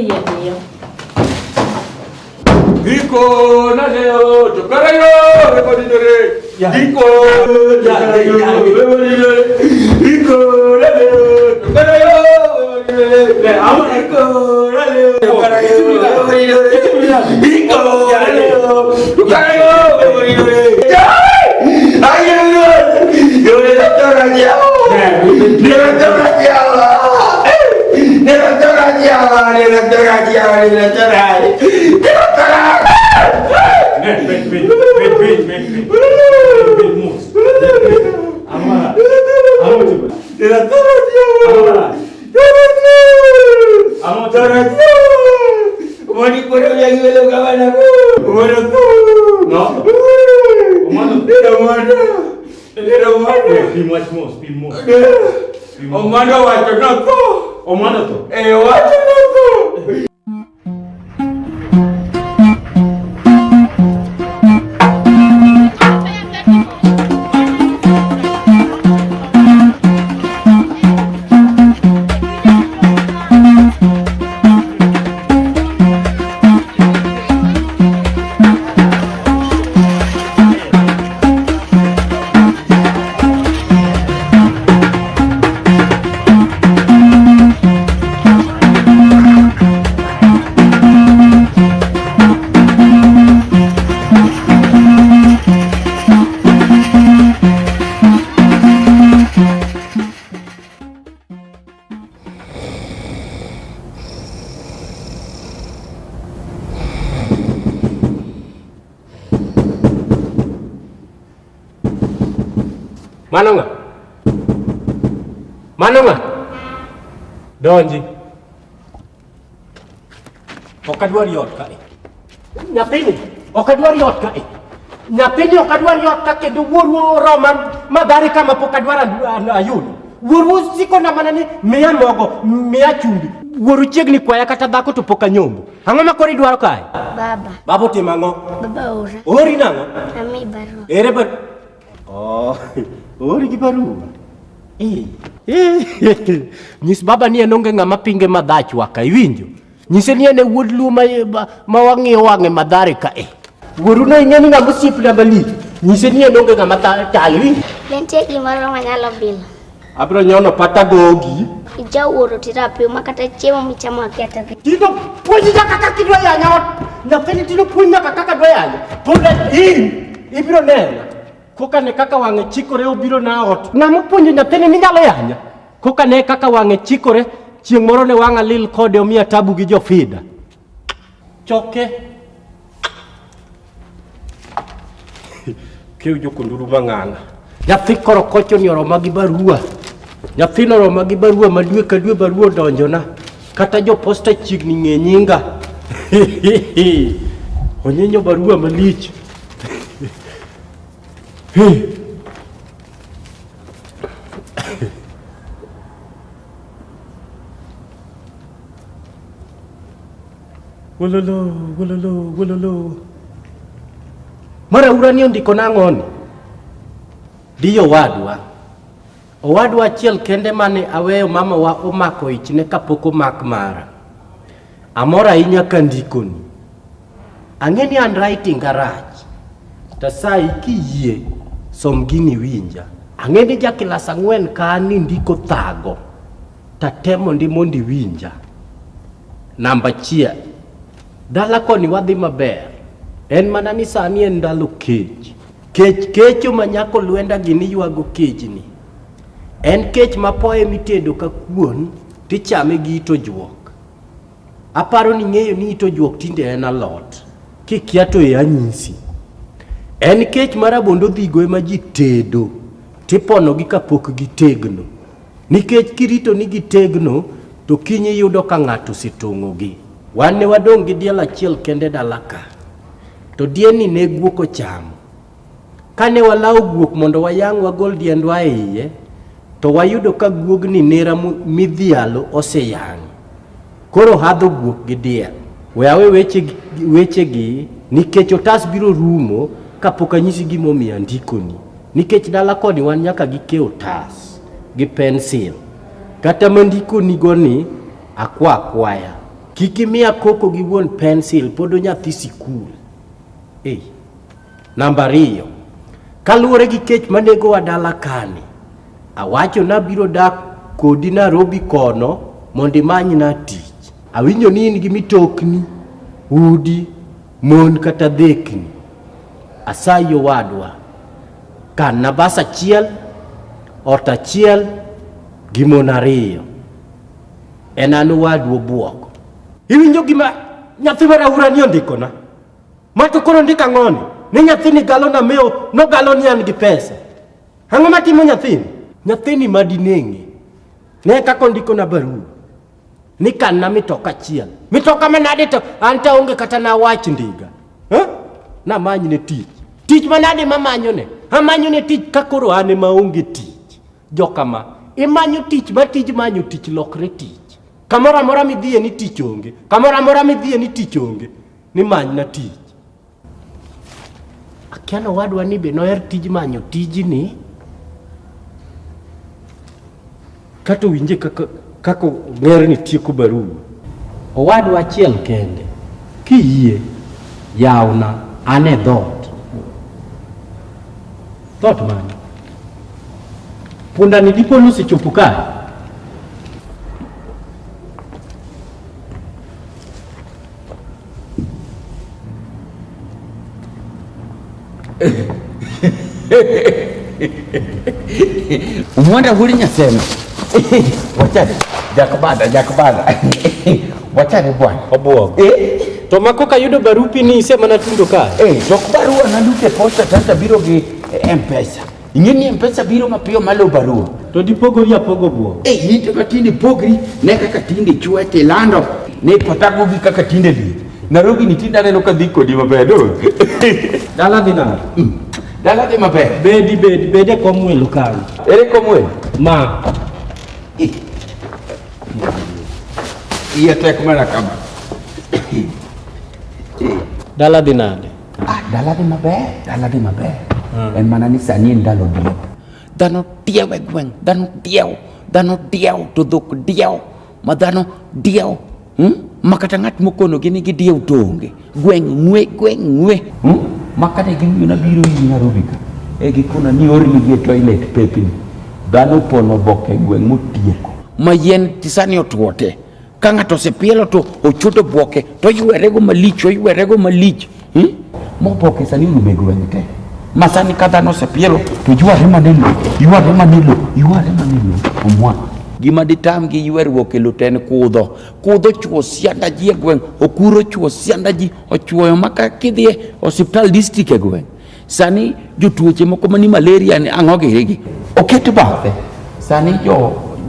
Iya dia. Iko na leo tukarayo rekodidore. Iko ya rekodidore. Iko na leo tukarayo rekodidore. Le ama iko na leo tukarayo rekodidore. Iko na leo tukarayo rekodidore. Ayo yo le toraja. Manonga donji okadwa riot kae nyathini okadwa riot kae nyathini okadwa riot ka kendo wuoru roman madhari kama pokadwara ayudo wuoru siko na manani miya mogo miya chumbi wuoru chiegni kwaya kata dhako to poka nyombo ang'o makori dwaro kae baba timo ang'o baba ori nang'o ami barua ere ori gi barua nyis baba ni enonge ng'ama pinge madhach waka iwinjo nyise ni ene wuod luo ma wang'iyo wang'e madhare ka wuoru no ing'eni ng'ama osiep na balich nyise ni enonge ng'ama tal iwinjo lentie gimoro manyalo bilo abiro nyono pata gogi ija wuoro terapi makata chiemo michamo aketa tino puonji kaka kidwa yanya nyathini tino puonji kaka dwa yanya to ibiro neno koka ne kaka wang'e chikore obiro na ot ng'ama puonjo nyathini ni nyalo yanya koka ne kaka wang'e chikore chieng' moro ne wang'a lil kode omiya tabu gi jofida choke keu jokonduru mang'ana nyathi koro kocho ni oroma gi barua nyathino oroma gi barua ma dwe ka dwe barua donjona kata jo posta chiegni ng'e nyinga onyenyo barua malich Wololo. Mara urani ondiko nang'oni. Diyo owadwa achiel kende mane aweyo mama wa omako ichne kapok omak mara. Amora ahinya ka ndikoni. Ang'eni handwriting garach. Ta sai kiyie som gini winja. Ang'eni ja kilas 4 ka ni ndiko thago. Ta temo ndi mondi winja. Namba 1. Dala koni wadhi maber. En mana ni sani en ndalo kech. Kecho manyako luenda gini yuago kech ni. En kech mapoe mitedo ka kuon tichame gi ito juok. Aparo ni ng'eyo ni ito juok tinde en alot. Kikia to anyisi. En kech marabondo dhigo ema ji tedo. Tipono gi kapok gitegno. Nikech kirito ni gitegno to kinyi yudo ka ng'ato sitong'o gi. Wan ne wadong' gi diel achiel kende dalaka. To dieni ne guoko chamo. Kane walao guok mondo wayang' wagol diendwa iye, to wayudo ka guogni nera midhialo oseyang'. Koro hadho guok gi diel. Weawe weche gi nikech otas biro rumo kapok anyisi gimomiyo andikoni. Nikech dala koni wan nyaka gike otas gi pensil. Kata mandikoni goni akwaya. Kikimia koko gi wuon pencil podo nyathi sikul. Namba 2. Kaluwore gi kech manego wa dala kani. Awacho na biro dak kodi Nairobi kono mondi manyi na tich. Awinjo ni in gi mitokni, udi, mon kata dhekni. Asayo wadwa. Kan na bas achiel, ot achiel, gi mon 2. En an wadwa buok. Iwinjo gima nyathi maraura ni ondikona. Mato kono ndika ng'oni. Ni nyathini galo na meo, no galo ni an gi pesa. Ang'o matimo nyathini? Nyathini madineng'e. Ne kako ndiko na barua. Ni kan na mitoka achiel. Mitoka manade to anta onge kata na wach ndiga. Na manyi ne tich. Tich manade mamanyo ne. Amanyo ne tich kakoro ane maonge tich. Jokama. Imanyo tich ma tich manyo tich lokre tich. Kamora mora midhiye ni tich onge. Kamora mora midhiye ni tich onge. Ni manyi na tich. Akiana wadwa ni be noher tij manyo tiji ni. Kato winje kako ng'er ni tieko barua. Owadwa achiel kende. Kiyie yawna ane dhot. Dhot mani. Punda ni dipo nusi chopo kae. Umwanda huli nyasema. Wachani, jakubada. Wachani bwana. Obuogo. To makoka yudo barupi ni isema na tundo kae. Tok barua na lute posta tata biro gi M-Pesa. Ingeni M-Pesa biro mapiyo malo barua. To dipogo ya pogo buogo. Hito katindi pogri, ne kaka tindi chwete lando, ne potago gi kaka tinde li. Narogi ni tinda neno kadhiko di mabedo. Dala dinar. Dala de maber. Bede komwelo kae. Ere komwelo? Ma. Iya tek mana kama. Dala dinade. Dala de maber. En mana ni sani ndalo dio. Dano diaw e gweng, dano diaw to dhok diaw, ma dano diaw. Makata ng'at mokono gini gi diaw tonge. Gweng ng'we. Makata gini na biro yi Nairobi ka. Gikona ni orni gi toilet pepini. Dano pono boke gweng motieko. Ma yen tisani otwote. Ka ng'ato sepielo to ochoto boke to ywere go malich. Mo boke sani ulume gweng te. Masani kada no sepielo to yware manilo. Omwa. Gima ditam gi ywer wokelo ten kudho chuo sianda ji e gweng, okuro chuo sianda ji, ochuoyo maka kidhie hospital district e gweng. Sani jotuoche moko mani malaria ni ang'ogirigi. Oket bathe. Sani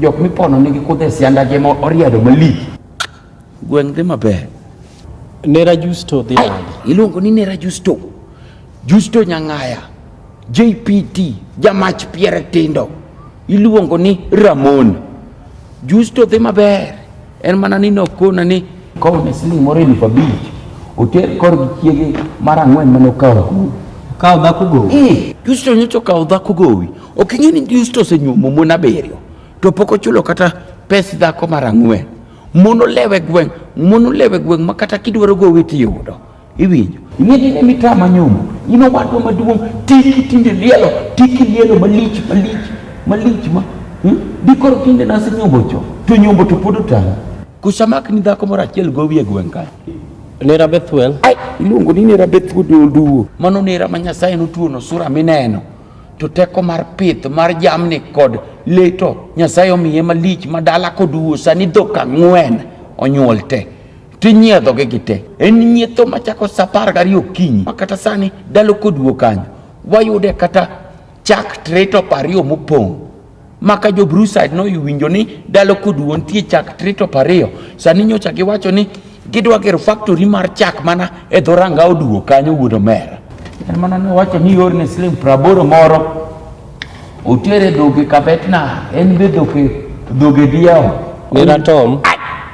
jok mipono nigi kudhe sianda ji mo oriedo malich. Gweng dhi maber. Nera Justo dhi nade? Iluongo ni Nera Justo. Justo Nyang'aya. JPT, jamach Pierre Tindo. Iluongo ni Ramon. Justo dhi maber. En mana ni nokona ni kone siling moro 5,000. Oter kor gi chiege mar 4 manokawo. Kao dhako gowi? Justo nyocho kawo dhako gowi. Ok ing'e ni Justo osenyuomo mon 7. To pok ochulo kata pes dhako mar 4. Mono lewe gweng makata kidwaro gowi tiyudo. Iwinjo? Ing'e ni mitama nyumo. Ino wadwa maduong' tiki lielo malich ma. Dikoro kinde nasi nyombo cho. To nyombo to podo tanga. Kusamak ni dhako moro achiel gowi e gweng kae. Nera Bethuel? Iluongo ni Nera Bethuel duo. Mano nera ma Nyasaye notuono sura mineno. To teko mar pith mar jamni kod leto Nyasaye omiye malich madala koduo sani dhok 4 onyuol te. Tinyiedho gi te. En nyietho machako sa 12 okinyi. Makata sani dalo koduo kanyo. Wayude kata chak treto 2 mopong'. Maka jo Bruside no iwinjo ni dalo koduo nitie chak treto 2. Sani nyocha giwacho ni gidwa gero factory mar chak mana e dhoranga oduo kanyo wuodo mera. En mana ne wacho ni orne siling 80 moro. Otere doge kabetna. En be doge diao. Nera Tom?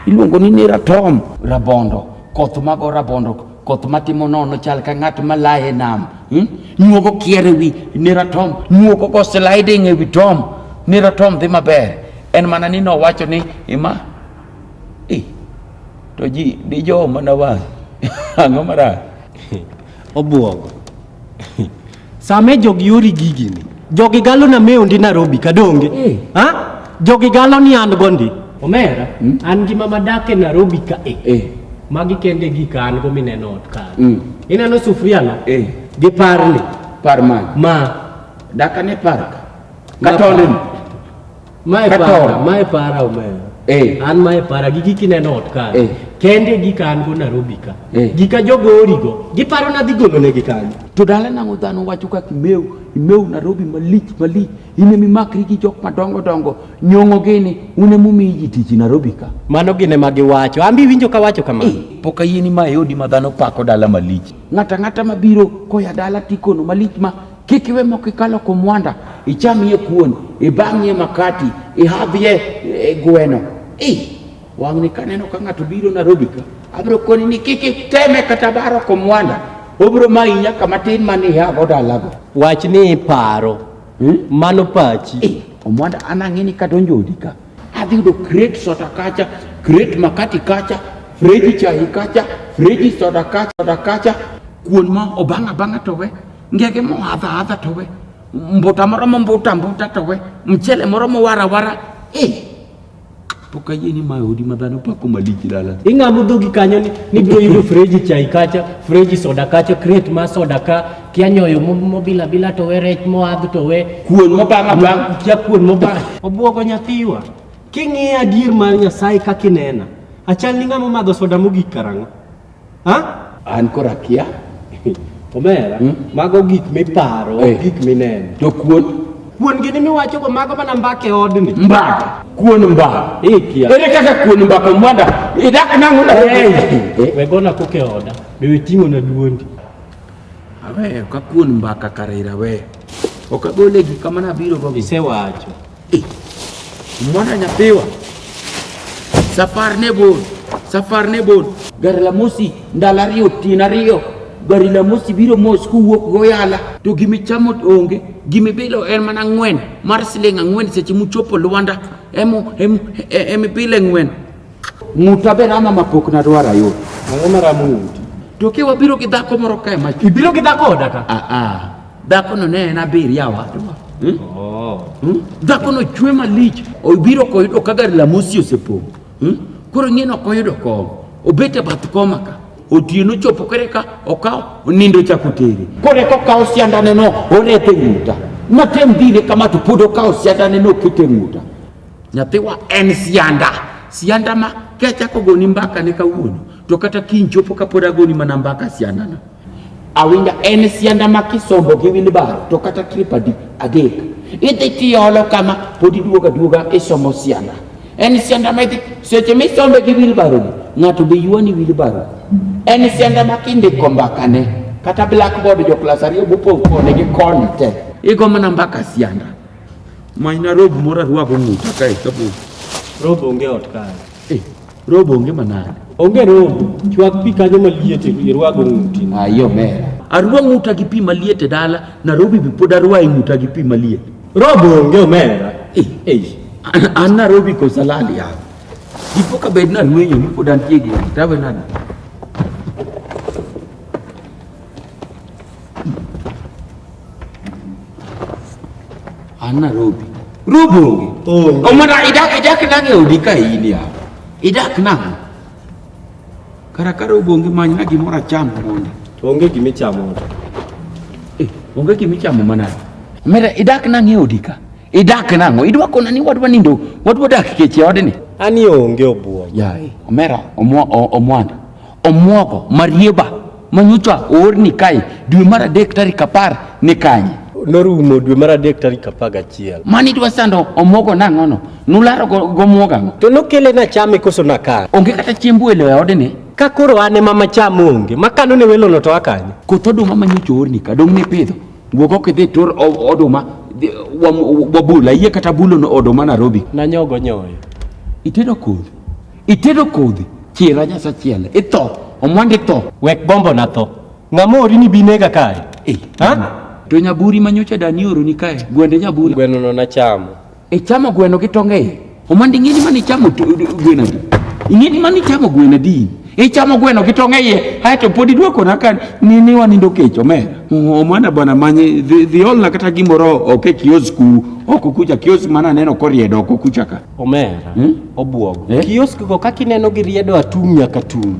Iluongo ni Nera Tom. Rabondo. Koth mago rabondo. Koth matimo nono chal ka ng'at malaye nam. Nyuogo kiere wi Nera Tom. Nyuogo go sliding e wi Tom. Nera Tom dhi maber. En mana ni no wacho ni ima to ji di jo mana wa ang'o mara Obuogo. Same jogi yori gigini. Jogi galo na meundi Nairobi kadonge. Ha? Jogi galo ni an gondi. Omera, an gi mama dake Nairobi ka Magi kende gi kan go mineno ot ka. Ineno sufria no? Gi parni. Parman. Ma. Dakane parka. Katolen. Mae para omera. An mae para gigi kineno ot ka. Kende gi kan go Nairobi ka. Gika jogo origo. Giparo na dhi golo ne gi kanyo. To dala nango dhano wacho kaka imeu Nairobi malich. Ine mimakri gi jok madongo nyongo gini une mumi ji tich Nairobi ka. Mano gine magiwacho. Ambi winjo ka wacho kama. Poka yeni ma yodi madhano pako dala malich. Ngata mabiro koya dala tikono malich ma kikiwe mokikalo kumwanda ichamiye kuon ibangye makati ihabye gweno. Wangni kaneno ka ng'ato biro Nairobi ka abro koni ni kiki teme katabaro kumwanda obro mainya kamatin mani yago dalago. Wach ni paro. Mano pachi. Omwanda anang'ini kadonjodi ka adhi yudo crate soda kacha, crate makati kacha, freji chai kacha, freji soda kacha, kuon ma obanga towe, ngege mo hadha towe, mbuta towe, mchele moro mo wara. Poka yeni mayodi madhano pako maliji dala. Inga mudhugi kanyo ni bro yudo freji chai kacha, freji soda kacha, crate ma soda ka, kia nyoyo mo bila towe, rech mo adhu towe. Kuon mo banga. Kia kuon mo banga. Obuogo nyathiwa. King'e adier mar Nyasaye kakinena. Achal ni ng'ama madho soda mogik karang'o? Ha? An kora kia. Omera, mago gik miparo, gik mineno. To kuon gini miwacho go mago mana mbake odni. Mbaka. Kuon mbaka. Kia. Ere kaka kuon mbaka mwanda. Idak nangu na. Wegona koke oda. Bewe ting'o na duondi. Awe ka kuon mbaka karira we. Okagole gi kama na biro gogo. Isewacho. Mwana nyathiwa. Safar ne bon. Gari la mosi ndala riyo tina riyo. Gari la mosi biro mos kuwuok goyala. To gimi chamo onge. Gimi bilo en mana ng'wen. Mar siling ang'wen seche muchopo Luanda. Emi bile ng'wen. Ng'uta be rama mapok na dwara yo. Ang'o maramo ng'uti? To kiwa biro gi dhako moro kae ma. Ibiro gi dhako oda ka? Dhako no ne en abiria wadwa. Dhako no chwe malich. Obiro koyudo ka gari la mosi osepong'. Koro ng'eno koyudo kom. Obete bath koma ka. Otieno chopo kare ka okaw nindo chakuteri. Kore ko kaw siandane no orete ng'uta. Matem dine kama to pod okaw siandane no kete ng'uta. Nyathiwa en sianda ma kachako goni mbaka ne kawuono. To kata kiny chopo ka pod agoni mana mbaka siandana. Awinja en sianda ma kisombo gi wilbaro to kata trip adek. Idhi tiolo kama pod iduoga isomo sianda. En sianda ma idhi seche misombe gi wilbaro ng'ato be yuani wilbaro. En sianda ma kindiko mbakane kata blackboard jo klas ariyo bopong' kone gi koni te. Igo mana mbaka sianda. Manyna rob mora ruago ng'uta kae kapo. Robo onge ot kae. Robo onge manade. Onge robo. Chwak pi kanyo maliet irwago ng'uti. Ayo mera. Arwa ng'uta gi pi maliet e dala. Nairobi bi pod arwa ng'uta gi pi maliet. Robo onge omera. An Nairobi ko salali ya. Dipo ka bed na rwenyo ni pod antie gi tawe nade. An Nairobi. Robo onge. Omana idak nange odika ini ya. Idak nange. Karakara obonge manyna gimoro acham mondo. Onge gimichamo. Onge gimichamo manade. Mera idak nange odika. Idak nango idwa kona ni wadwa nindo wadwa dak keche odni. Ani onge obuogo. Yae. Omera omwanda. Omwogo marieba manyucha orni kai dwe mar 3 tarik 10 ni kanye. Norumo dwe mar 3 tarik 11. Mani dwa sando omwogo nang'ono. Nularo go mwoga ngo. To nokele na chame koso na ka. Onge kata chiembu ele odni. Ka koro ane mama chamo onge. Makano ne welo no to akanye. Koth oduma manyucha orni ka dong ne pidho. Wuok okidhi tur oduma wabula iye kata bulo no oduma Nairobi. Nanyogo nyoyo. Itedo kodhi. Chiela nyasa chiela. Ito. Omwande to. Wek bombo na to. Ng'amori ni binega kae. Ha? To nyaburi manyocha dani oro ni kae. Gwende nyaburi. Gweno no na chamo. Chamo gweno gi tonge. Omwande ng'ini mani chamo gweno. ing'eni mani chamo gweno adi ichamo gweno gi tong' iye aeto pod iduoko na kan ni wanindo kech omera omwana bwana manye dhi olna kata gimoro oke kiosk oko kucha kiosk mana neno koriedo oko kucha ka omera obuogo kiosk go kaka ineno gi riedo atung' nyaka tung'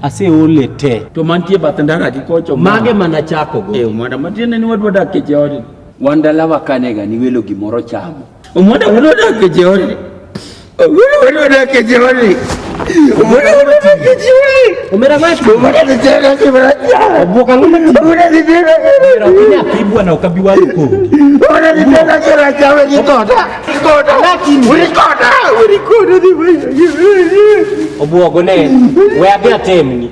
aseole te to mantie bath ndara gi kocho mage mana chako go omwana matiende ni wadwa dak keche odi wandala wakanega ni welo gimoro chamo omwana wadwa dak keche odi wadwa dak keche odi omera macho obuoka ng'ama tinya kibwa na ukabiwa luko obuogo ne we abi atemni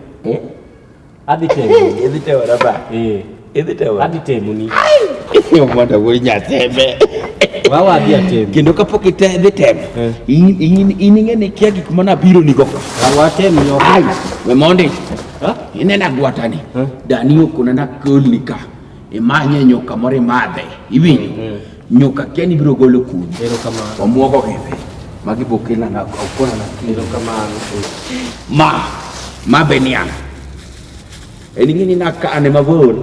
adhi temni adhi temni omwana wo nyathembe wawa adhi atemni kendo kapok itedhi tem in ing'eni kia gik mana biro nigo watemni ai we mondi inena gwatani dani okonana kolni ka imanye nyoka moro imadhe iwinjo nyoka kia ni biro golo kuni omuogo gibe magi bokela na okona na kilo kamano ma benian ing'eni na kane mabor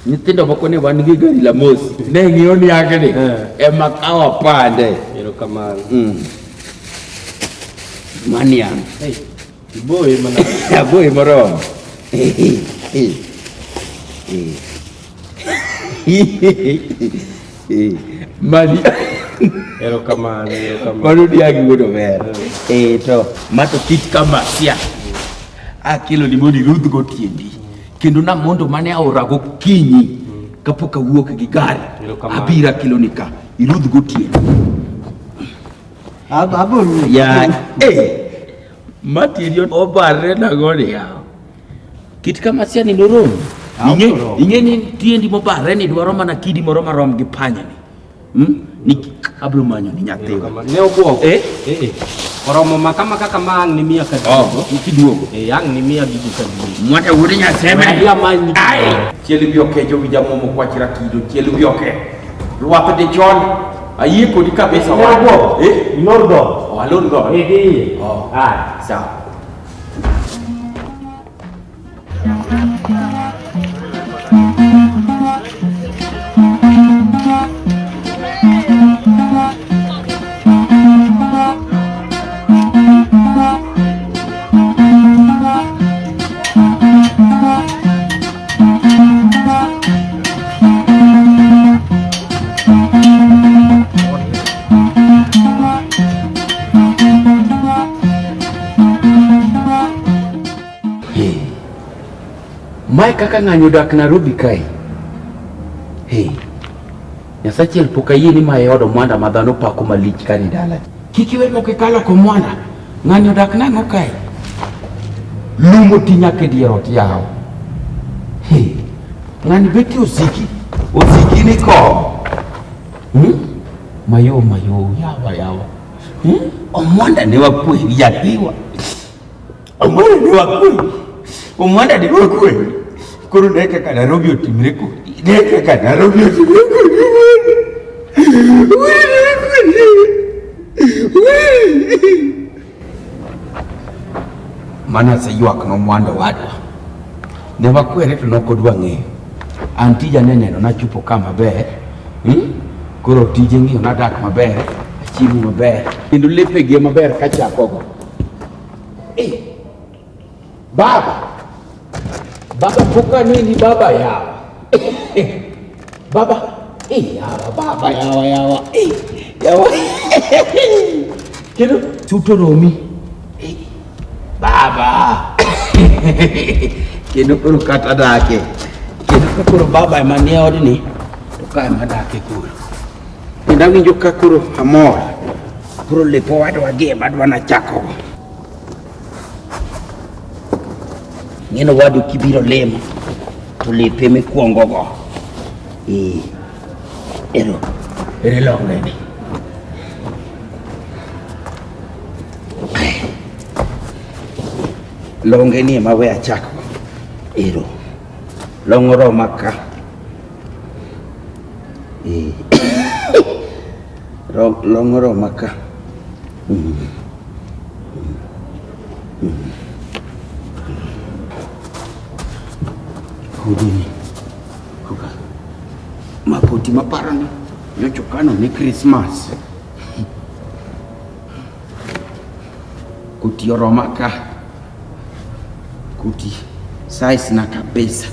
nyithindo moko ne wan gi gari la mosi ne ng'iyo ni yake ni ema kawa pande manian boy mana boy moro mani erokamano mano diagi godo ber to mato kit kama sia akilo ni moni rudh go tiendi kendo na mondo mane aora go kinyi kapok awuok gi gari abira kilonika irudh go tiendi aburu ya material obare na gode ya kit kama sia ni norom ing'eni tiendi mobare ni dwaro mana kidi moro marom gi panya ni abro manyo ni nyathewa ne obuogo oromo makama kaka mang ni mia kadimo ikiduogo yang ni mia gigi kadimo mwata wuri nyatheme ya manyi chieli bioke jo bijamo mokwachira kido chieli bioke ruape de chon ayie kodi kabisa wabo inordo alordo sawa Mai kaka ng'anyo dak Nairobi kae. Nyasachiel pok ayie ni mae odo mwanda madhano pako malich kani dala. Kik iwe moko ikalo ko mwanda. Ng'anyo dak nang'o kae. Lumo tinya ke dier ot yaw. Ng'ani beti osiki ni ko. Mayo yawa. Omwanda ne wakweri yathiwa. Omwanda ne wakweri. Omwanda ne wakweri. Koro neka ka Nairobi otimre ko. Neka ka Nairobi otimre ko. Mana se yuak no mwanda wadwa. Ne wakwere to nokodwa ng'eyo. Antija ne neno na chupo kama ber. Koro tije ng'iyo na dak maber. Chiemo maber. Kendo lepe gi maber kachakogo. Baba puka nini baba yawa. Baba yawa. Kendo tuto romi. Baba. Kendo kuro kata dake. Kendo kuro baba emanie odni. To ka ema dake kuro. Kendo awinjo ka kuro amor. Kuro lepo wadwa gi madwa na chako. Ng'eno wadu kibiro lemo to lepe mikuongo go ere longe ni longe ni ema we achako longo roma ka longo roma ka Kudini. Kuka. Mapoti maparani. Nyochokano ni Christmas. Kuti oromaka. Kuti size na kabisa.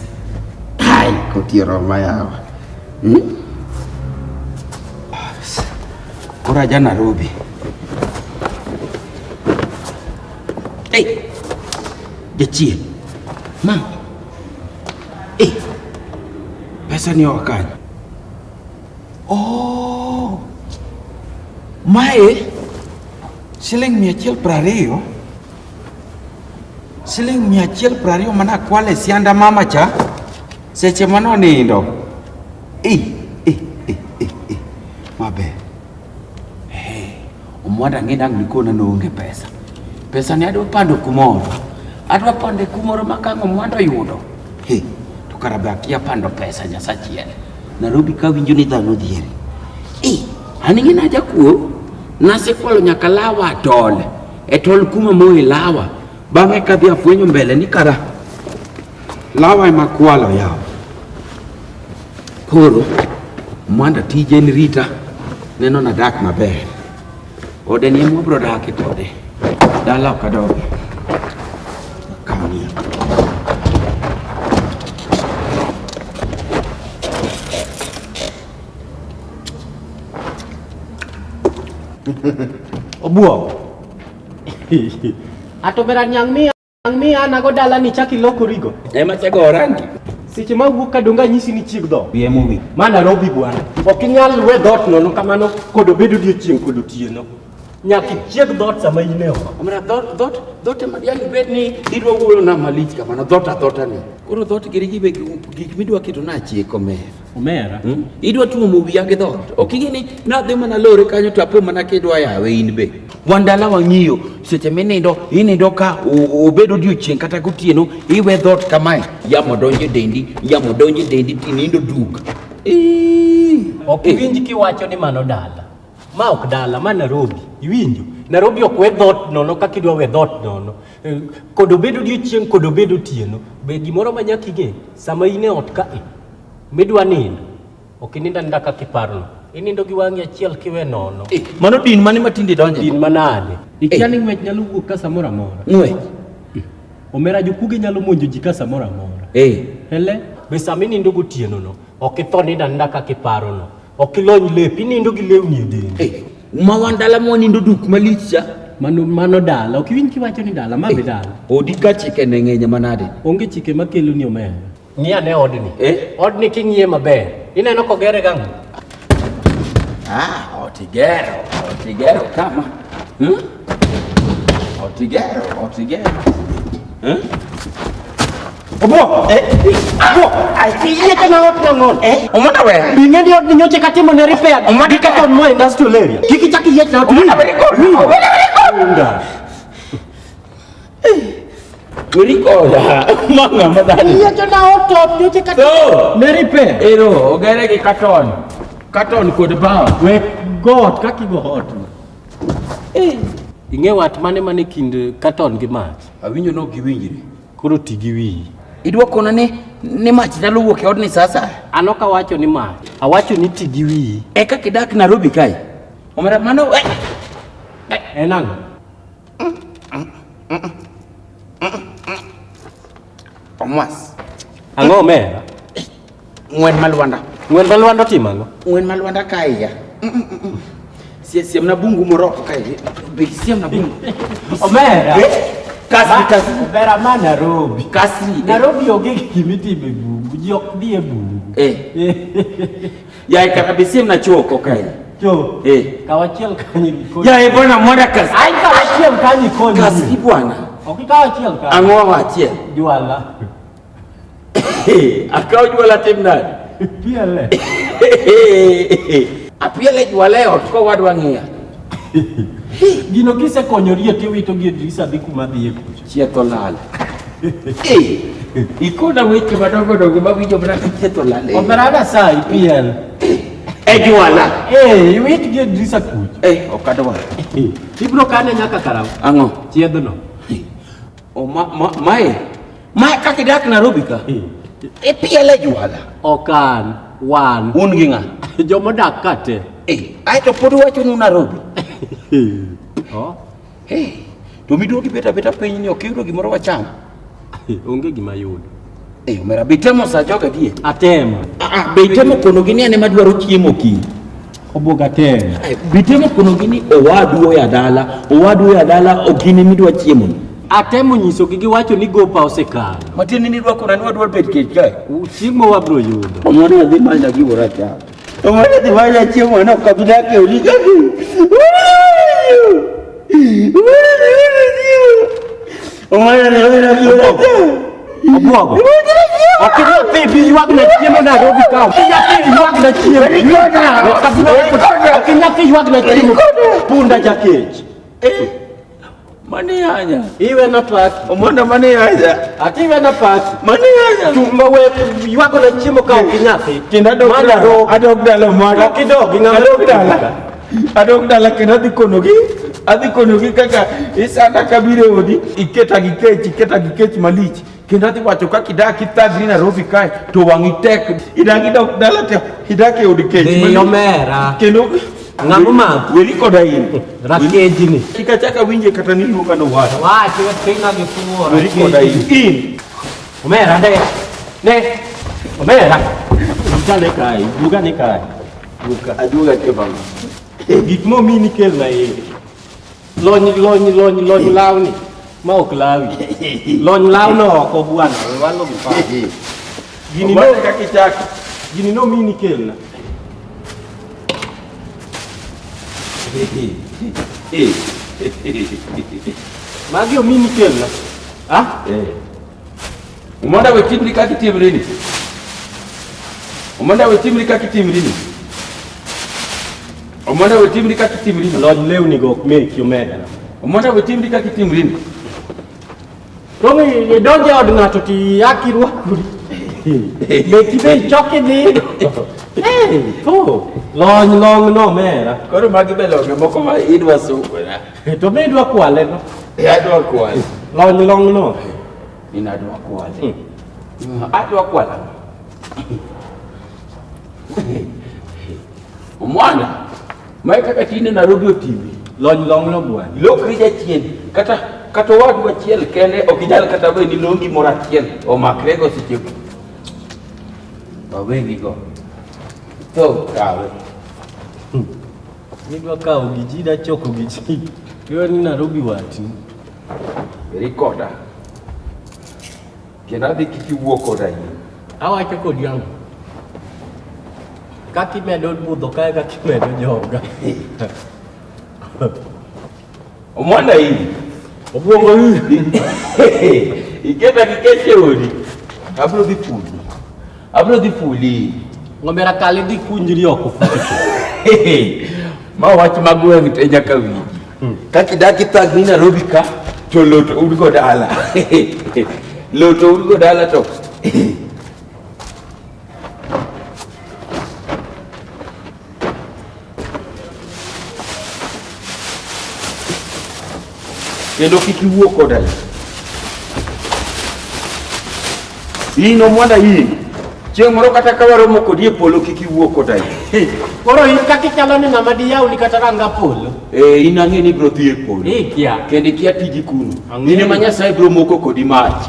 Hai, kuti oroma yawa. Kuraja Nairobi. Hey. Jachie. Mang. Eh. Pesa ni wakanya. Oh. Mae. Siling 120. Siling 120 mana kwale sianda mama cha. Seche mano nindo. Mabe. Hey. Umwanda ngenda ngikona nonge pesa. Pesa ni adwa pando kumoro. Adwa pande kumoro makango mwando yudo. He, tukarabakia pando pesa nyasachiel. Nairobi ka winjo ni dhano dhieri. Ani naja kuo. Nase kwalo nyaka lawa atole. Etol kuma moe lawa. Bange kadhi afuenyo mbele ni kara. Lawa ema kwalo yao. Koro, mwanda tije ni rita. Neno na dak maber. Ode ni mwabro daki kode. Dala kadogo. Kamania. Obuo. Atobera nyang mi anago dala ni chaki lokorigo. Ema chego orangi. Seche ma wuok kadonga nyisi ni chieg dho. Biye muwi. Ma Nairobi bwana. Ok inyal we dhot nono kamano kod obedo odiechieng' kod otieno. Nyaka chieg dhot sama in e ot. Omera dhot ema diangi bed ni idwa wuoyo na malich kamano dhot ni. Koro dhot giri be gik midwa keto na chieko mer. Omera. Idwa tuomo wiya gi dhot. Ok ing'e ni nadhi mana lore kanyo to apo mana kidwa yawe in be. Wandala wang'iyo seche inindo ka obedo odiechieng' kata gotieno iwe dhot kamae. Yamo donje dendi tinindo duk. Ok iwinj kiwacho ni mano dala. Ma ok dala, ma Nairobi. Iwinjo? Nairobi ok we dhot nono kaka idwa we dhot nono. Kod obedo odiechieng' kod obedo otieno. Be gimoro ma nyaka ing'e sama in e ot kae midwa nindo. Ok ininda ninda kaka iparno. Inindo gi wang'i achiel kiwe nono. Mano din mane matinde donje? Din manade? Ikia ni ng'wech nyalo wuok ka samoro amora. Ng'wech? Omera jokuge nyalo monjo ji ka samoro amora. Hele? Be sama inindo gotieno no, ok itho ninda ninda kaka iparo no. Ok ilony lepi, inindo gi lewni e dendi. Ma wandala mo nindo duk malich cha. Mano dala, ok iwinj kiwacho ni dala, ma be dala. Odi ka chike ne ng'enye manade? Onge chike makelo ni omera. Ng'i ane odni. Odni king'iye maber. Ineno kogere gang'o? Otigero kama. Otigero. Obuo! Iye kana ot nang'on. Omona we? Ing'e ni odni nyoche katimo ne repair. Omadi ka kon mo industrial area. Kiki chaki yech na ot. Omona we Urikoda, manga madani. Iye kana ot nyoche katimo ne repair. Ero, ogere gi katon kod bao. We got kaki go hot. Ing'e wat mane kind katon gi mach. Awinjo no giwinjri. Koro ti gi wiyi. Idwa kona ni mach nyalo wuok e odni sasa. An ok awacho ni mach, awacho ni ti gi wiyi. Eka kidak Nairobi kae. Omera mano En ang'o? Omas. Ang'o omera? Ng'wen malwanda. Ng'wen malwanda timo ang'o? Ng'wen malwanda kae ya. Siem na bungu moroko kae. Be siem na bungu. Omera. Kasi. Omera ma Nairobi. Kasi. Nairobi onge gimitime bungu, ji ok dhi e bungu. Yae kaka be siem na choko kae. Cho. Kawachiel kanyi konyi. Yae bwana mwanda kasi. Ai kawachiel kanyi konyi. Kasi bwana. Ok kawachiel kanyi. Ang'o wachiel? Juala. Akaw juala tim nade? Piele. Apiele juala e ot ko wadwa ng'iya. Gino kisekonyori tiwito gi dirisa dhi kuma dhiye kucho. Chietho lal. Ikona weche madongo mawinjo mana chietho lal. Omerada sa IPL. Juala. Iwit gi dirisa kucho. Okadwa. Ibro kane nyaka karao. Ang'o? Chiedhno. Mae kaka idak Nairobi ka? Tiele juala. Okan, wan. Un gi nga. Joma dak kate. Ai to pod wacho nu Nairobi. Oh. To miduogi beta piny ni okiyudo gimoro wacham. Onge gima yudo. Omera bitemo sa joga die. Atemo. Bitemo kono gini ane madwaro chiemo kiny. Oboga temo. Bitemo kono gini owadu ya dala ogini midwa chiemo. Atemo nyiso gi giwacho ni gopa osekalo. Matini ni dwako nani wadwar bet kech kae. Chiemo wabro yudo. Omwana dhi manya gimoro acham. Omwana dhi manya chiemo no kabila ke ulika. Omwana dhi manya gimoro acham. Obuogo. Okiro pipi yuak na chiemo na robi kao. Kinyaki yuak na chiemo. Kinyaki yuak na chiemo. Punda jakech. Mani hanya. Iwe na paki. Omwana mani hanya. Ati iwe na paki. Mani hanya. Tumba we yuak na chiemo kao kinyaki. Kinda adok dala mwana. Kidogi nga adok dala kena dhi konogi kaka isana kabire odi iketa gi kech malich kenda dhi wacho kaka idaki thagri Nairobi kae to wangi tek idangi dok dala te idake odi kech Omera kendo ng'ama weri koda in rakeji ni ikachaka winje kata ni luonga no wacho we pina gi fuoro weri koda in Omera ne Omera utale kai buga ni kai buka ajuga ke bang gik mo mini kel na yeye lony lawni ma ok lawi lony lawno oko bwana walo gipa gini no kakichak gini no mini kel na magi o mini kel na umanda wetimri kakitimrini Omwana wetimri kakitimrini lony lewni go ok meki omeda na Omwana wetimri kakitimrini Romi idonje od ng'ato ti yaki rwakuri meki be choki dhi lony long no mera koro magi beloge moko ma idwa suko na to be idwa kwale no adwa kwale lony long no inadwa kwale adwa kwala Omwana mai kaka tine Nairobi otimbe lony long no bwana lokri jachien kata wadu achiel kende okijal kata we ni longi moro achiel omakrego seche bawengi go to kawe nidwa kawo giji da choko giji yo ni Nairobi wati rekoda kenda dhi kikiwuok koda in awacho kod yangu kaki medo budho kae kaki medo joga Omwana in obuongo iketa kikeche odi abro dhi fuli ng'omera kali dhi kunjri oko ma wach magweng' te nyaka winji kakidaki thagni Nairobi ka to loto udgo dala to kendo kikiwuok koda in Omwana in chieng' moro kata ka waromo kodi e polo kikiwuok koda koro in kaki chalo ni ng'ama diyaw ni kata ranga polo in ang'e ni bro dhi e polo ikia kendo ikia tiji kuno in ema Nyasaye bro moko kodi mach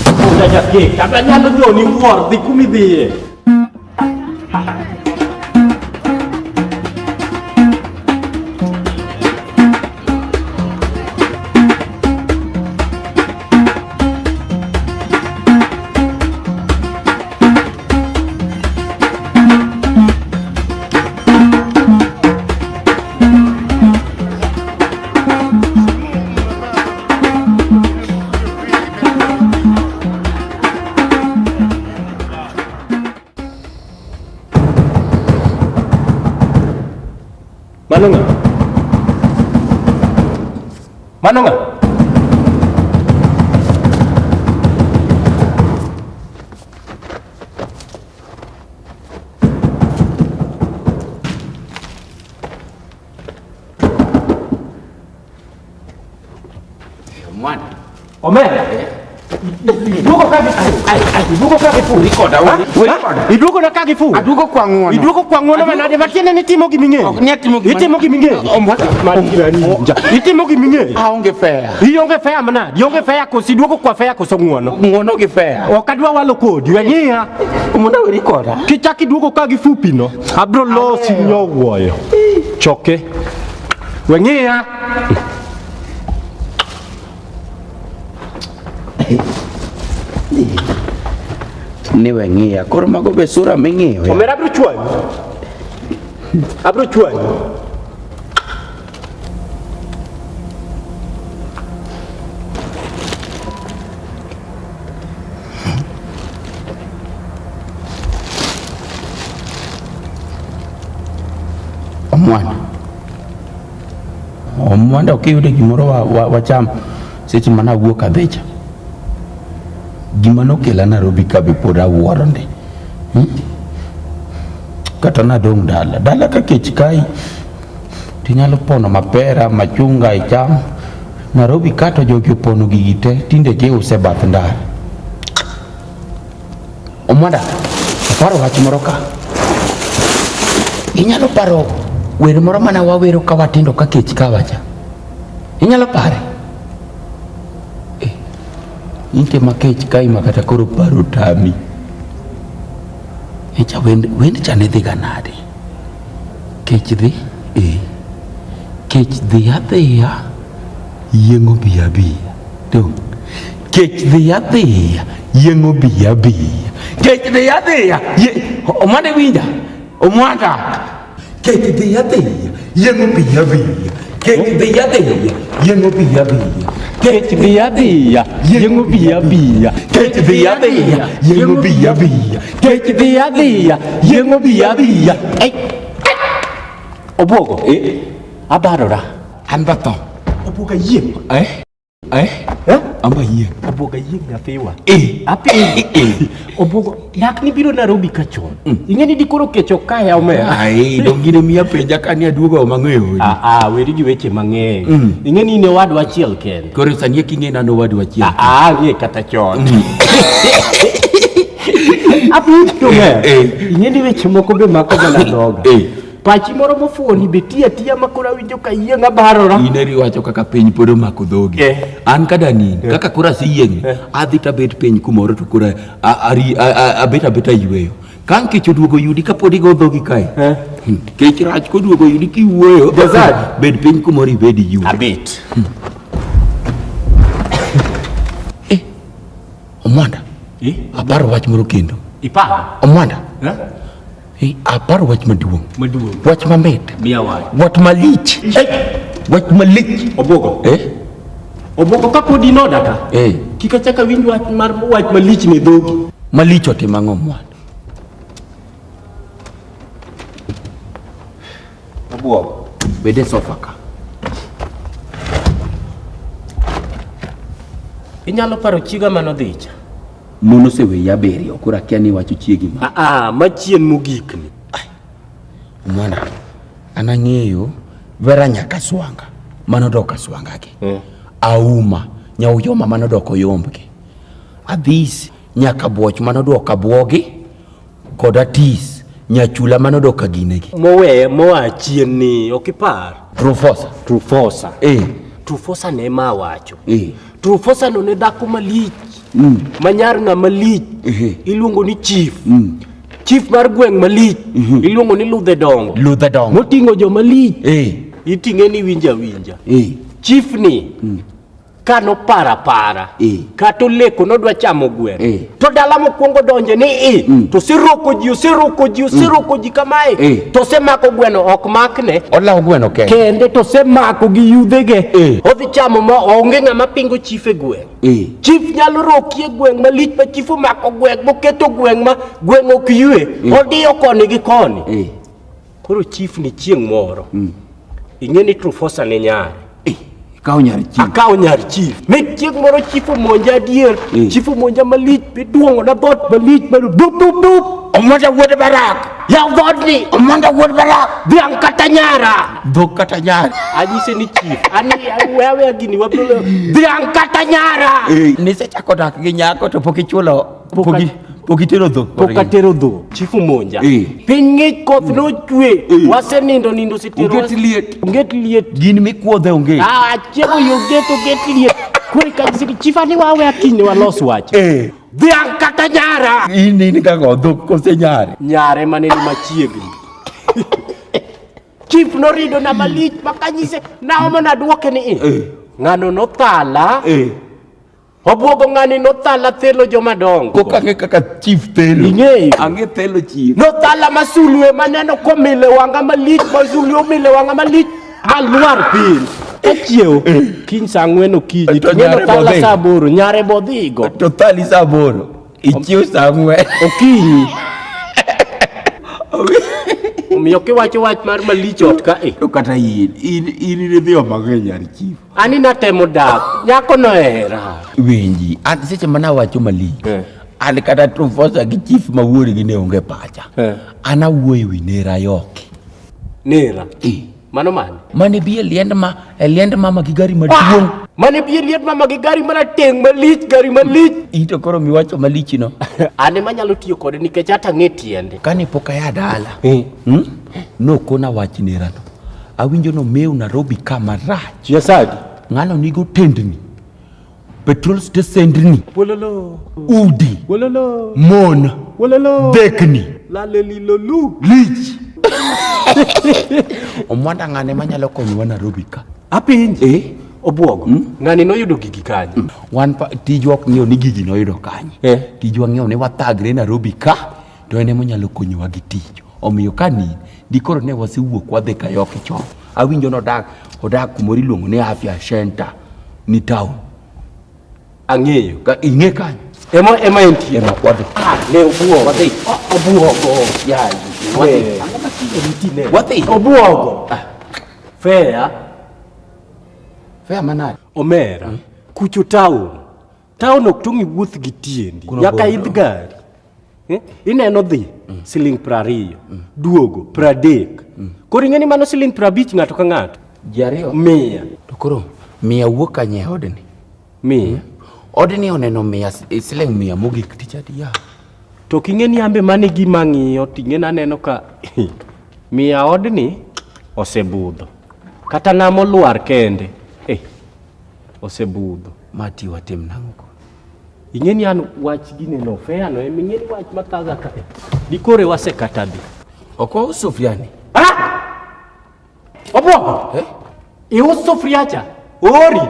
punda jakek kata nyalo joni wuor dhi kumi dhiye Mano nga? Omwana Omera Iduogo ka gifu. Iduogo ka gifu. Record awa. Iduogo na ka gifu. Aduogo kwa ng'uono. Iduogo kwa ng'uono manade matiende ni timo giming'eyo. Ok ni atimo gimang'eyo. Itimo giming'eyo. Itimo giming'eyo. Aonge fair. Ionge fair manade. Ionge fair koso iduogo kwa fair koso ng'uono. Ng'uono gi fair. Ok adwa walo kodi. Weng'iya. Muna we record. Kichak iduogo ka gifupi no. Abro losi nyowuoyo. Choke. Weng'iya. Ni weng'iya. Koro mago be sura ming'iyo. Omera abro chwanyi. Abro chwanyi. Omwanda okiyude gimoro wacham seche mana wuok adhicha. Gima nokela Nairobi ka be pod awuoro ndi. Kata nadong' dala ka kech kai tinyalo pono mapera machunga icham. Nairobi kato jogi opono gigi te tinde giuse bath ndara. Omwanda aparo wach moro ka. Inyalo paro wer moro mana wawero ka watindo ka kech kawacha. Inyalo pare. Inte makech kai makata koro paro tami. Echa wend chane dhiga nade. Kech dhi? Kech dhi adhiya. Yieng'o biya biya. Dong. Kech dhi adhiya. Yieng'o biya biya. Kech dhi adhiya. Omwanda winja. Omwanda. Kech dhi adhiya. Yieng'o biya biya. Kech dhi adhiya. Yieng'o biya biya. Kech dhi adhiya. Yieng'o biya biya. Kech dhi adhiya. Yieng'o biya biya. Kech dhi adhiya. Yieng'o biya biya. Obuogo. Abarora. An batho. Obuogo yieng'. Amba yieng'. Obuogo yieng' nyathiwa. Obuogo dak ni biro Nairobi ka chon. Ing'eni dikoro kecho kaya omera. Dongine miya penja kani aduogo mang'eyo. Weri gi weche mang'eny. Ing'eni ne wadwa achiel kende. Koro sani king'e nano wadwa achiel. Ng'e kata chon. Abuto ing'eni weche moko be mako gana doga. Pachi moro mofuo ni betia tia makora winjo ka yieng' abarora. Ineri wacho kaka piny pod omako dhogi. An kada nini kaka kora si yieng' adhi tabet piny kumoro to kora abeta yweyo. Kang' kech oduogo yudi kapod igo dhogi kae. Kech rach koduogo yudi kiwuoyo. Bed piny kumoro ibed yweyo. Abet. Omwanda. Aparo wach moro kendo. Iparo. Omwanda. Aparo wach maduong'. Wach mamit. Miya wach. Wach malich. Wach malich. Obuogo. Obuogo kapod inoda ka. Kik achaka winj wach malich ne dhogi. Malich otimo ang'o Omwanda? Obuogo. Bede sofa ka. Inyalo paro chiga manodhicha. Mono sewe yaberio kura kia ni wacho chiegi ma. Machien mogik ni. Omwanda. Anang'eyo vera nyaka swanga. Manodoka swanga gi. Auma nyauyoma manodoko yombgi. Adhis nyaka buoch manodoka buogi. Koda tis nyachula manodoka ginegi. Moa chien ni okipar. Trufosa. Trufosa ne ma wacho. Trufosa no ne dako malich. Manyar na malich. Iluongo ni chief. Chief mar gweng' malich. Iluongo ni Ludhe Dongo. Moting'o jo malich. Iting'e ni winja. Chief ni kano para. Kato leko nodwa chamo gweng'. To dala mokwongo donje ni to seroko ji kamae. To semako gweno ok makne. Olawo gweno kende to semako gi yudhege. Odhi chamo ma onge ng'ama pingo chief e gweng'. Chief nyalo roki e gweng' malich ma chief omako gweng' moketo gweng' ma gweng' ok ywe. Odiyo koni gi koni. Koro chief ni chieng' moro. Ing'eni Trufosa ne nyare. Akaw nyar chief. Mek chieng' moro chief omonja adier. Chief omonja malich. Biduongo na dhot malich. Dup. Omonda wuod barak. Yaw dhodni. Omonda wuod barak. Dhiang' kata nyara. Dhok kata nyara. Anyise ni chief. Ani wewe gini wabro. Dhiang' kata nyara. Nisechako dak gi nyako to pok ichulo. Pok itero dhok. Pok atero dhok. Chief monja. Piny ng'ich koth nochwe. Wasenindo sitero. Onget liet. Gin mikuodhe onge. Chiemo onget liet. Kuri kajisiki chief ani wawe akine walos wach. Dhiang' kata nyara. Ini kaka dhok kose nyare. Nyare maneni machiegni. Chief norido na malich makanyise naoma naduoke ni ng'ano nothala. Obwogo ng'ani nothala thelo jomadongo. Koka ng'e kaka chief thelo. Ing'eyo. Ang'e thelo chief. Nothala masulwe maneno komile wanga malich masulwe omile wanga malich malwar piny. Echiew kiny saa 4 okinyi to nothala saa 8 nyare bodhigo. To thali saa 8 ichiew saa 4 okinyi. Omiyo kiwacho wach mar malich ot ka to kata in dhio mang'eny yar chief. Ani natemo dak nyako nohera. Winji an seche mana wacho malich. An kata Trufosa gi chief mawuori gi ne onge pacha. An awuoyo wi Nera Yoki. Nera? Mano mane? Mane bi liend mama gi gari maduong'. Mane bi liend mama gi gari marateng' malich gari malich. Ito koro miwacho malich no. Ane manyalo tiyo kode nikech hata ng'e tiende. Kane pok aya dala. Nokona wach Nera no. Awinjo no meu Nairobi kama rach. Yasadi. Ng'ano nigo tendni. Petrol station. Wololo. Udi. Wololo. Mon. Wololo. Dekni. Lalelilolu. Lich. Omwanda ng'ane manyalo konyowa Nairobi ka. Apinje. Obwogo. Ng'ani noyudo gigi kanyo. Wan tijwa ok ng'eyo ni gigi noyudo kanyo. Tijwa ng'eyo ni wathagre Nairobi ka to ene monyalo konyowa gi tich. Omiyo ka ni dikoro ne wasewuok wadhi Kayoki chon. Awinjo nodak kumoro iluongo ni Afya Center ni town. Ang'eyo. Ka ing'e kanyo. Ema entie. Ema wadhi. Ne obwogo. Wadhi. Obwogo. Yayi. Wadhi. Obwogo. Fair manade. Omera. Kucho town. Town ok tong'i wuoth gi tiendi. Nyaka idh gari. Ineno dhi siling 20. Duogo 30. Koro ing'eni mano siling 50 ng'ato ka ng'ato. Jariyo. 100. To koro 100 wuok kanye odni. 100. Odni oneno 100 siling 100 mogik tich adi ya. To king'eni ambe mane gima ng'iyo ting'eni aneno ka 100 odni osebudho. Kata ng'amo luar kende. Osebudho. Mati watim nang'o. Ing'eni an wach gine no fair no ing'eni wach mathaga ka. Dikore wasekata dhi. Oko sufriani. Obwogo. Ius sufriacha. Ori.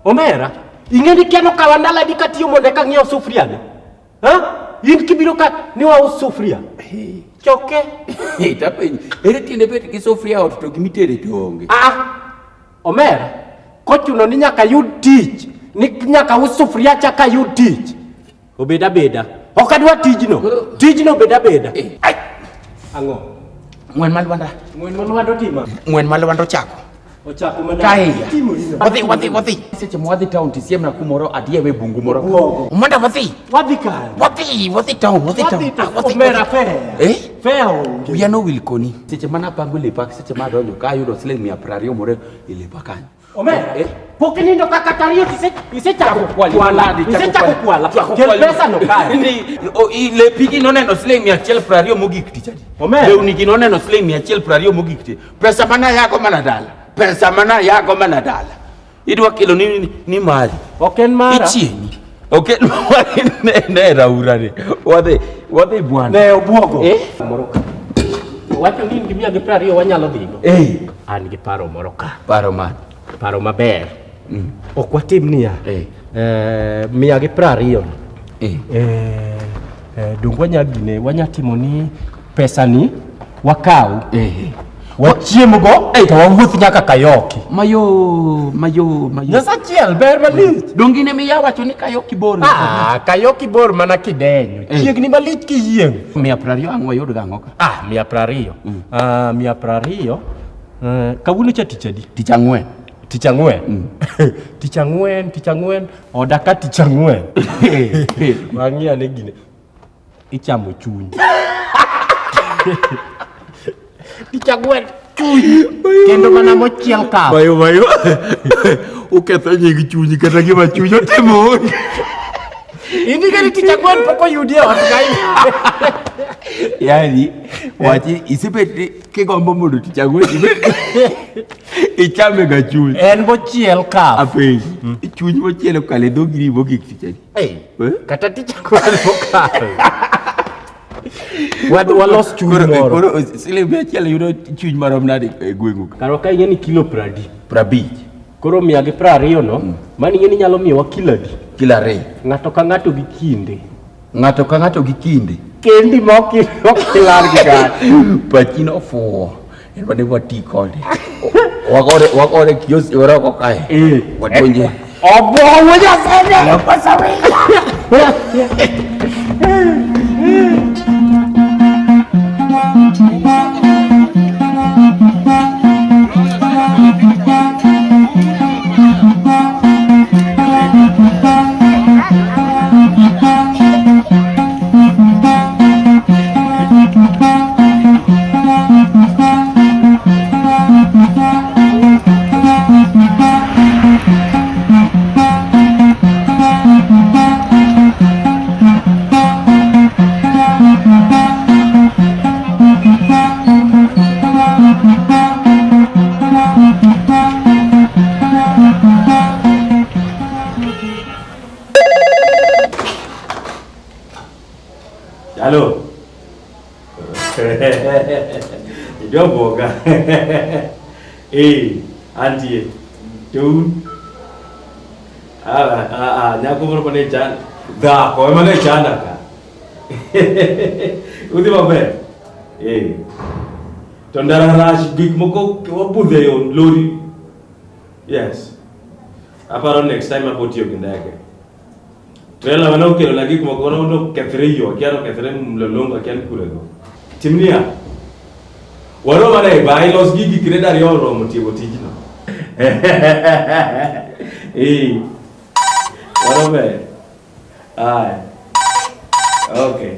Omera. Ing'eni kiano kawandala di katiyo monde ka ng'iewo sufriane. In kibiro ka ni waus sufria. Choke. Tapenyi. Ere tiende bet gi sufria ot to gimitere to onge. Omera. Kochuno ni nyaka yud tich. Ni nyaka us sufria chaka yud tich. Obeda beda. Ok adwa tijno. Tijno beda beda. Ang'o? Ng'wen malwanda. Ng'wen malwando tima. Ng'wen malwando chako. Ochako mana. Kai. Wadhi. Seche mwadhi town tisiem na kumoro adiewe bungu moro. Umanda wadhi. Wadhi kan. Wadhi town. Omera fair. Fair. Wiya no wil koni. Seche mana pango lepak seche madonjo ka yudo siling 120 moro ilepa kanyo. Omera. Pokinindo kakatario isechako kwala. Kel pesa no kaya. Ile pigi noneno siling 120 mogik tich adi. Omera. Leuni gi noneno siling 120 mogik tich. Pesa mana yako mana dala. Idwa kilo ni mali. Oken mara. Ichieni. Oken mara ne raurane. Wadhi bwana. Ne obwogo. Moroka. Wacho ni gimia gi 20 wanyalo dhigo. An gi paro moroka. Paro man. Paro maber. Ok watim niya. 120. Dung wanyatimo ni pesa ni wakaw. Wachiemo go to wawuoth nyaka Kayoki. Mayo. Nyasachiel ber malich. Dongine miya wacho ni Kayoki bor. Kayoki bor mana kidenyo. Chiegni malich kiyieng. 120 ang'o yud gang'o ka? 120. 120. Kawuono cha tich adi? Tich ang'wen. Tich ang'wen. Odaka tich ang'wen. Wang'iya ne gine. Ichamo chuny. Tichagwen chuny kendo mana mochiel kap. Bayo uketho nying chunyi kata gima chunyi otimo. Indi kani Tichagwen pok oyudi ot kae. Yani wachi isibet kigombo mondo Tichagwen ichame ga chuny. En mochiel kap. Apenj chuny mochiel kale dhogiri mogik Tichagwen. Kata Tichagwen mokalo. Walos chuny moro. Koro siling achiel yudo chuny marom nade e gweng'u? Karo ka ing'e ni kilo 50. 50. Koro 120 no, mani ing'e ni nyalo miyowa kilo adi? Kilo 2. Ng'ato ka ng'ato gi kinde. Ng'ato ka ng'ato gi kinde. Kendi mokilar gi ka. Pachino ofuo. En bade wati kode. Wakore kiosk oroko kae. Watonje. Obo woja sene. Lopasaweya. Halo. Ido boga. Auntie. Tun. Nyako moro pane chan. Da, ko mane chana ka. Udi mabe. Tondara rash big moko wabudhe yon lori. Yes. Aparo next time about you kindake. Trela wana ukelo lagi kuma kona uno kethre yo kiano kethre mlolongo kian kulego timnia waro mana bai los gigi kreda yo ro motivo tijino waro be okay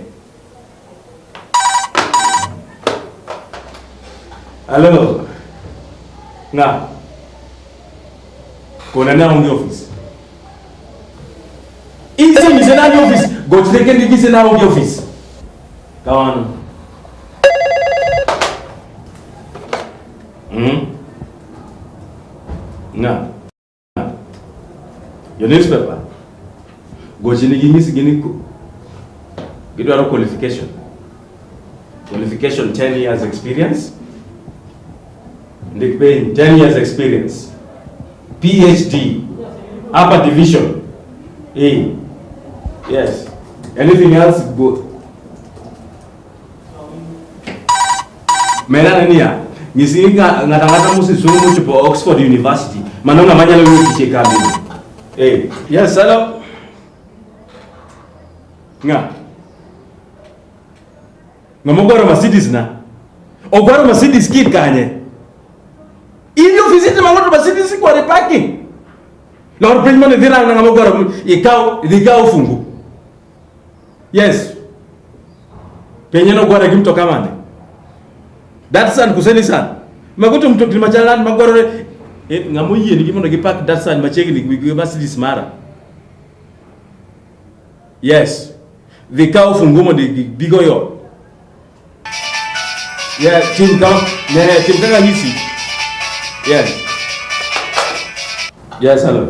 hello na kona na ungi office Ise ni sena ni office. Go to the kendi sena ungi office. Kawan. Na. Your newspaper. Go to the gini ko. Give your qualification. Qualification 10 years experience. Nick Bain 10 years experience. PhD. Upper division. Yes. Anything else? Go. Mera nania. Ngisi ngata musi sumu chupo Oxford University. Manonga manyalo yo kiche kambi. Yes, hello. Ngomogoro Mercedes na. Ogoro Mercedes kid kanye. Ili ofisite mangoto Mercedes kwa reparking. Lord Princeman dhira na ngomogoro ikao fungu. Yes. Penye no gwara kimto kamane. Datsan kuseni san. Magoto mto Kilimanjaro magoro ngamuye ni kimono gipark Datsan machegi ni Mercedes mara. Yes. Vikao fungu mo de bigo yo. Yeah, team kanga hisi. Yes. Yes, hello.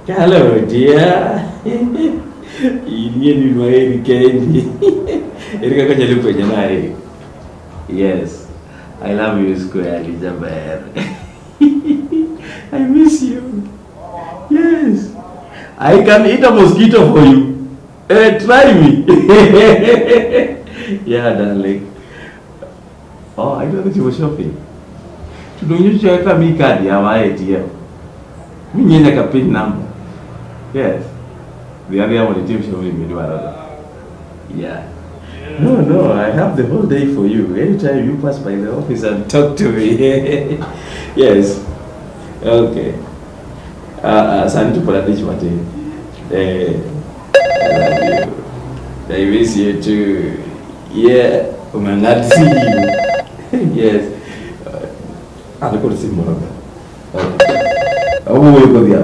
Hello, dear. Ini ni kendi. Erika kanya lupa janai. Yes. I love you, Square Elizabeth. I miss you. Yes. I can eat a mosquito for you. Try me. Yeah, darling. Oh, I know that you were shopping. Don't you check a me card? Yeah, my ATM. Me need a pin number. Yes. The other one, the team showing me. Yeah. No, I have the whole day for you. Anytime you pass by the office and talk to me. Yes. Okay. Send to Paradise Mate. I love you. I miss you too. Yeah, umengat sih. Yes. Ada kursi murah. Aku boleh ikut dia.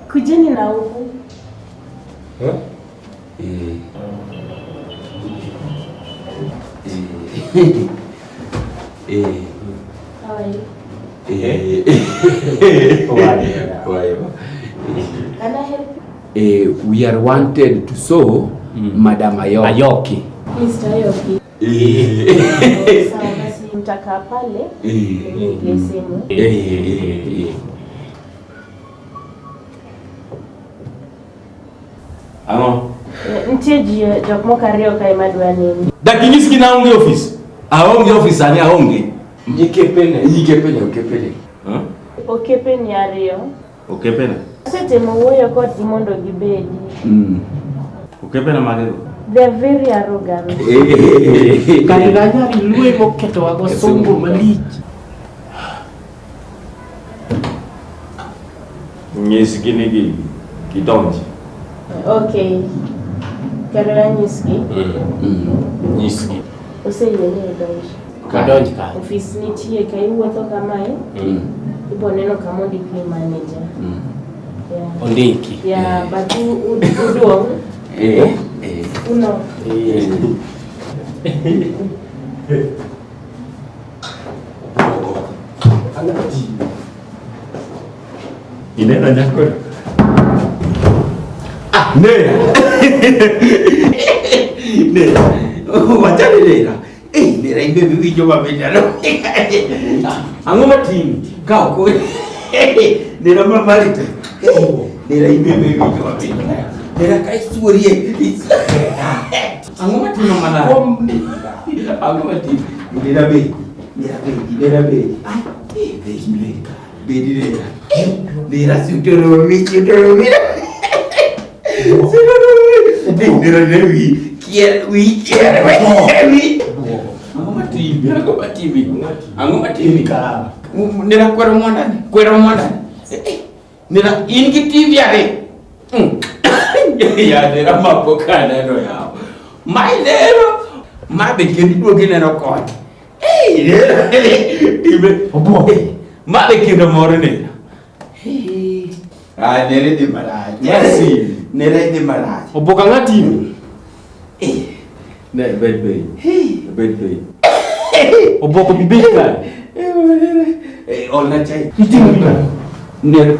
Kujeni na huku. Can I help you? We are wanted to saw Madam Ayoki. Mr. Ayoki. Sawa basi mtakaa pale. Nipige simu. Ano? Mteji jok mokario kai madwa nini. Dakinyisi kina onge office. Aonge office ani aonge. Nyikepene. Okepe ni ario. Okepena. Sete mwoyo koti mondo gibedi. Okepena magero. They are very arrogant. Kaniganya ilue moketo wago songo malich. Nyisi kini kitonji. Okay. Karela nyiski. Nyiski. Ose yele donji. Kadonji ka. Office ni tie kai wuotho kamae. Ibo neno kamondi pay manager. Yeah. Ondiki. Yeah, but uduong. Uno. Inena nyako. Nera. Nera. Wachane nera. Nera imbe bibi joba bendano. Ango matini. Kau ko. Nera mamalite. Nera imbe bibi joba bendano. Nera kai surie. Ango matini mana. Ango matini. Nera be. Nera be. Be nera. Nera sutoro mi. Nera lewi. Ango matimi ka. Nera kwero mwanda. Nera ingi TV yake. Ya nera mapokana no yao. Mai nero. Mabe kendi duoge nero kon. Nera. Ibe obo. Mabe kendo moro nera. Nera de maraj. Merci. Nera de maraj. Oboka ngati. Ne bedbay. Bedbay. Oboko bibeka. Olna chai. Itinga bina. Nera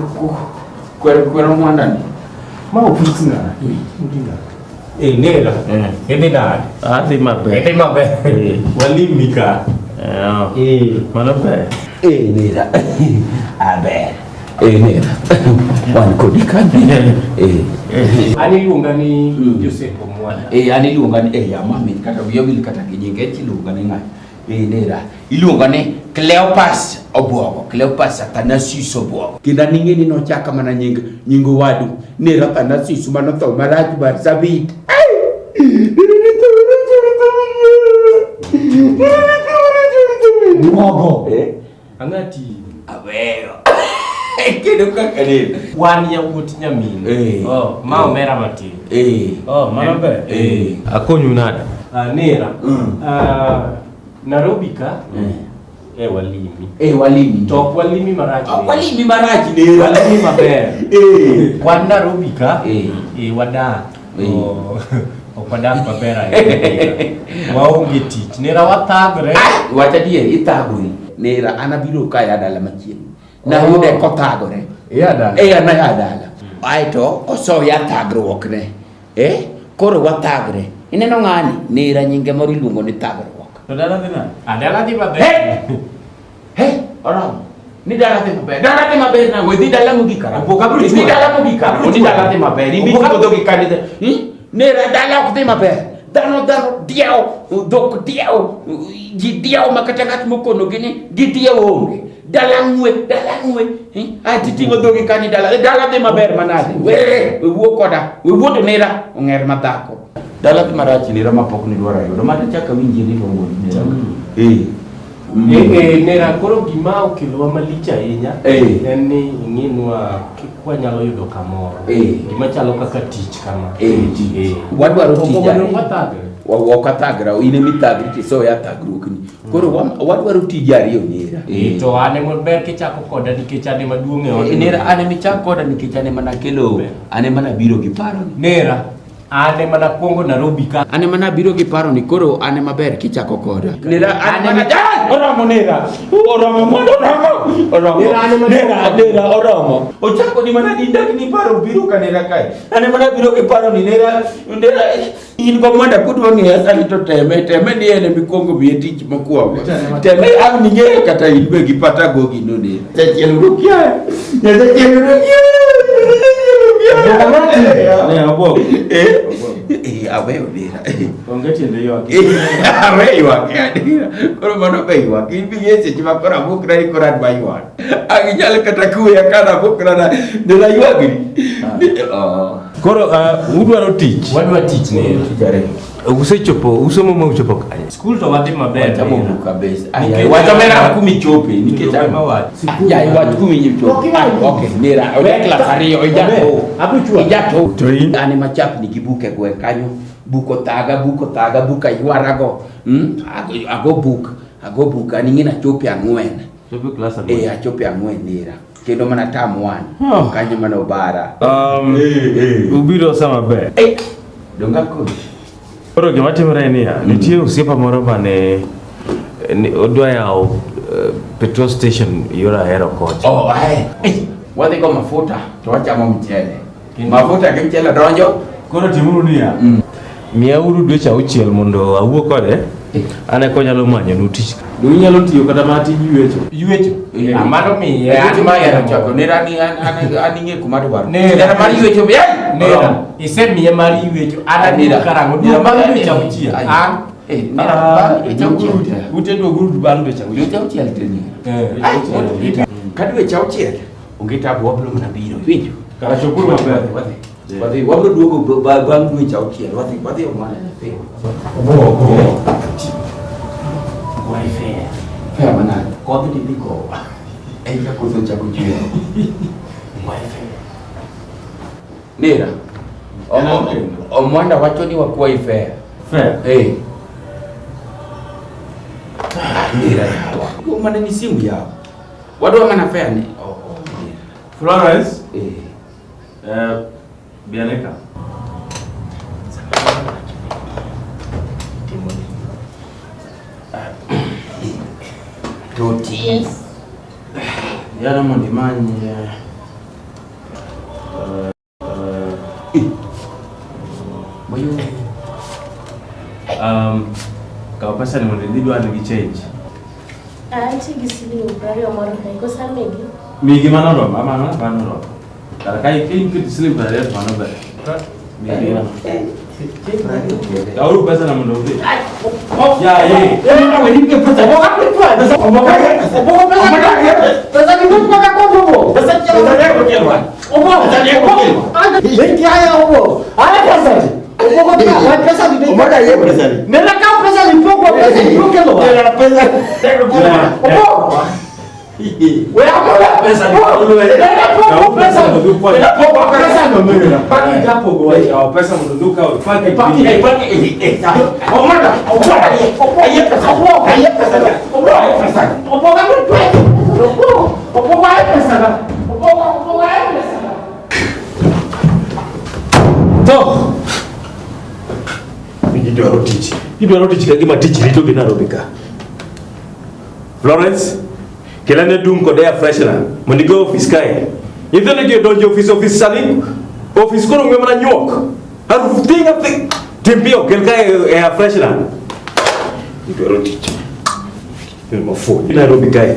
kwero mwandani. Ma ofisi na. Ndinga. Nera. Ende na. Ati mabe. Ende mabe. Walimika. Mana be? Nera. Abe. Nera. Wan kodikani. Ani luonga ni Joseph Omwana. Ani luonga ni ya mami kata wiyo wil kata nyinge chi luonga ni ngai. Nera. Iluonga ni Cleopas Obuogo. Cleopas Athanasius Obuogo. Kinda ningeni no chaka mana nyingo wadu. Nera Athanasius mano to maraj bar sabit. Muogo. Angati. Abeo. Kendo kaka nini? Wan ya wuot nyamin. Ma omera matin. Mana be? Akonyu nada. Nera. Nairobi ka. Walimi. Walimi. Tok walimi maraji. Walimi maraji nera. Walimi maber. Wan Nairobi ka. Wadak. Wadak maber ahinya. Waonge tich. Nera wathagre. Wacha dier ithagori. Nera anabiro kaya dala machien. Na yude kothagore. Yada. Na yadala. Aito oso ya thagruok ne. Koro wathagre. Ineno ngani nera nyinge moro iluongo ni thagruok. To dala dina. Dala di maber. Orang. Ni dala di maber. Dala di maber na wedi dala mo gikara. Opoka Ni dala mo gikara. Ni dala di maber. Ibi ko do gikara. Nera dala ko di maber. Dano diao, dok diao, di diao makatakat mo kono gini, di diao onge. Dalangwe. Ati tingo dogi kani dala de maber manade. We wo koda, we wo nera onger matako. Dala de marachi nera mapok ni dwara yo. Mata chaka winji ni bongo nera. Nera koro gima okelo malicha ahinya en ni ing'inwa kwa nyalo yudo kamoro gima chalo kaka tich kama wadwaro tija wakathagra ine mithagri tisoya thagrukni koro wadwaro tija ariyo nera to ane maber kichako koda nikech ane maduong' e od nera ane michako koda nikech ane mana kelo ane mana biro gi paro nera ane mana kuongo Nairobi ka ane mana biro gi paro ni koro ane maber kichako koda nera ane mana Oromo nera oromo ochako ni mana dindak ni paro biro ka nera kai ane mana biro gi paro ni nera in ko manda kudwa ng'eya sani to teme ni ene mikongo biye tich mokwongo teme ang ni ng'eyo kata inbe gi pata gogi no ne sechiel rukia ne abok aweyo dira onge tiende ywak aweyo ywak adira koro mano be ywak in bi seche ma koro abokra ni koro an baywak ang inyalo kata kuya kana abokra na nera ywagni koro udwaro tich wadwa tich ne usechopo usomo ma uchopo kanye school to wadhi maber tamono kabisa wacha mera kumi chope nikech ya watu kumi chope okay nera odekla fario ijato to in ane machap ni gibuke gwe kanyo buko taga buka ywarago ago buk ani ngina chope ang'wen chopo class achope ang'wen nera kendo mana tam wan kanyo mana obara ubiro sama be donga kodi koro gima timore ni nitie osiepa moro mane odwa yawo petrol station yora hero coach wadhi go mafuta to wachamo mchele mafuta gi mchele donjo koro timuru niya miyauru dweche 6 mondo awuo kode ane konyalo manyo nutich dunyalo tiyo kata mati ywecho amano mi ani mayero chako nera ni ani nge kuma to baro nera mari ywecho be nera isemiye mari ywecho ana ni karango nera mari ywecho uchia nera ywecho ute do guru bang do chawu ywecho uchia teni kadwe chauchiel ongeta bwablo mana biro winjo kara chokuru maber wadhi wabro duogo bang dwe chauchiel wadhi omana fe Fair mana kodhi di biko eka koso chako chwe nera omwanda wacho ni wakuwa fair nera yawa mana ni simu yawa wadwa mana fair ni Florence Bianca Toti. Yes. Yana mondimanye Bayo. Kau pesa ni mondo idwa gi change. Anti gisili ubari omoro kai ko samegi. Migi manoro mama manoro. Kala kai kin kit slim bare mano bare. Migi manoro. Kau pesa na mondo ude. Ya ye. Wewe ni pesa. Boka pesa. Pesa ni mtu kwa kwa pesa chelo yako kelwa. Pesa yako kelwa. Wengi haya huko ana pesa uko kwa pesa ni Omaka yeye pesa ni. nela ka pesa ni poko pesa ni poko lo Nera pesa. wewe hapo pesa ni nela poko pesa nela poko pesa no nela Paki japo go au pesa mondo duka paki omaka aye pesa to idwaro tich ka gima tich rito gi Nairobi ka Florence kelane dum kod air freshener mondo go office kae nyithindo gi donjo office sani office koro ngwe mana nyuok harufu tinga timpio kel kae air freshener idwaro tich mafu Nairobi kae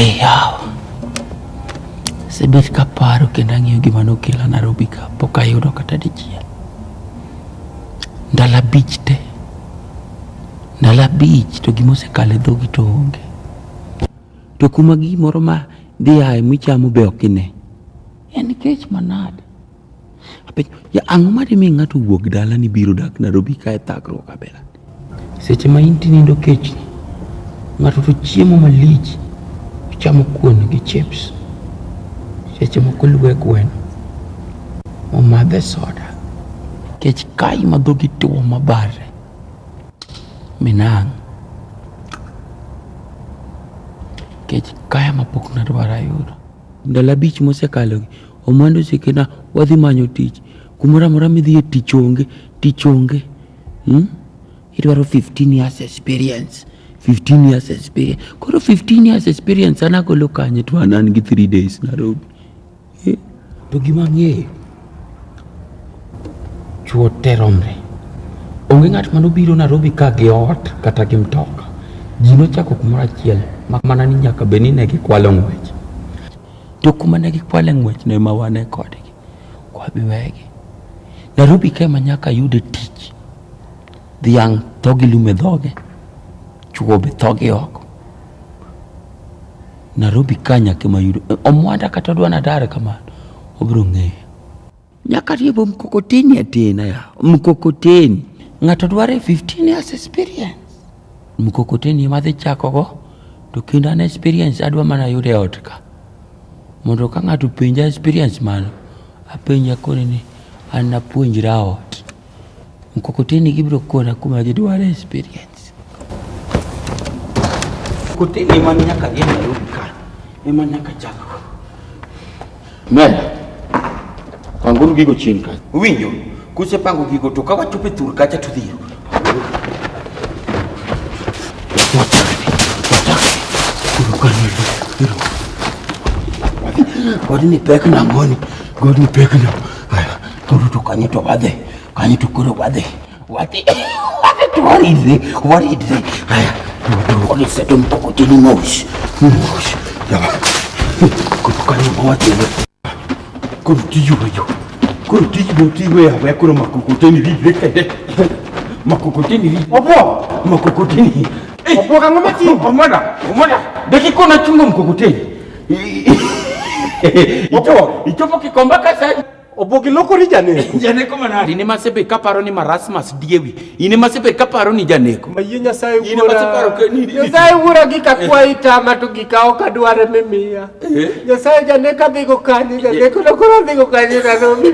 yawa. Sebet kaparo kendo ang'iyo gima nokela Nairobi ka pok ayudo kata dichiel. Ndalo abich to gima osekalo e dhogi to onge. To kuma gimoro ma dhi ae michamo be ok ine. En kech manade. Ya ang'o madimi ng'ato wuok dala ni biro dak Nairobi ka e thagruok abela. Seche ma in tinindo kech ni, ng'ato to chiemo malich, chamo kuon gi chips. Seche moko luwe gweno, omadhe soda. Kech kai ma dhogi tuo mabare. Minang'. Kech kaya mapok nadwaro ayudo. Ndalo abich mosekalogi, omwando sekena wadhi manyo tich. Kumora mora midhiye tich onge. Idwaro 15 years experience. 15 years experience. Koro 15 years experience anagolo kanye to an gi 3 days Nairobi. To gima ng'eyo, chuo teromre. Onge ng'at manobiro Nairobi ka gi ot kata gi mtoka. Ji nochako kumora achiel, mak mana ni nyaka beni ne gikwalo ng'wech. To kuma ne gikwalo ng'wech no ema wane kodgi. Kwabi wegi. Nairobi ka ema nyaka yude tich. Dhiang' thogi lume dhoge. Chuo be thogi oko. Nairobi ka nyaka ema yude. Omwanda kata dwana dare kamano. Obro ng'eyo. Nyaka riembo mkokoteni atena ya. Mkokoteni. Ng'ato dware 15 years experience. Mkokoteni ema dhi chakogo. To kendo an experience adwa mana yude ot ka. Mondo ka ng'ato penja experience mano, apenja kone ni an napuonjra ot. Mkokoteni gibiro kona kuma gidware experience. Mkokoteni ema nyaka gin Nairobi ka. Ema nyaka chako. Mela. Pangon gigo chien ka. Winjo. Kuse pango gigo to ka wachope thur kacha to dhiro. God ni pek na ngoni. God ni pek na. Turu to kanye to wadhe. Kanye to kuro wadhe. Wadhe to waridhe. Haya. Turu seto mkokoteni mosh. Yawa. Kuru kanye mawatele. Kuru tiju wejo. Kuru tiju ya kuru makokoteni ridhe kede. Makokoteni ridhe. Opo. Makokoteni. Opo kanga mati. Omada. Deki kona chungo mkokoteni. Ito kikomba kasa. Opo kiloko ri janeko. Janeko manari. Ine masebe kaparo ni marasmas diewi. Ine masebe kaparo ni janeko. Maye Nyasaye wura. Ine maseparo ke ni. Nyasaye wura gikakwa itama to gikawo kadware memiya. Nyasaye janeka dhigo kanye. Janeko nakora dhigo kanye Nairobi.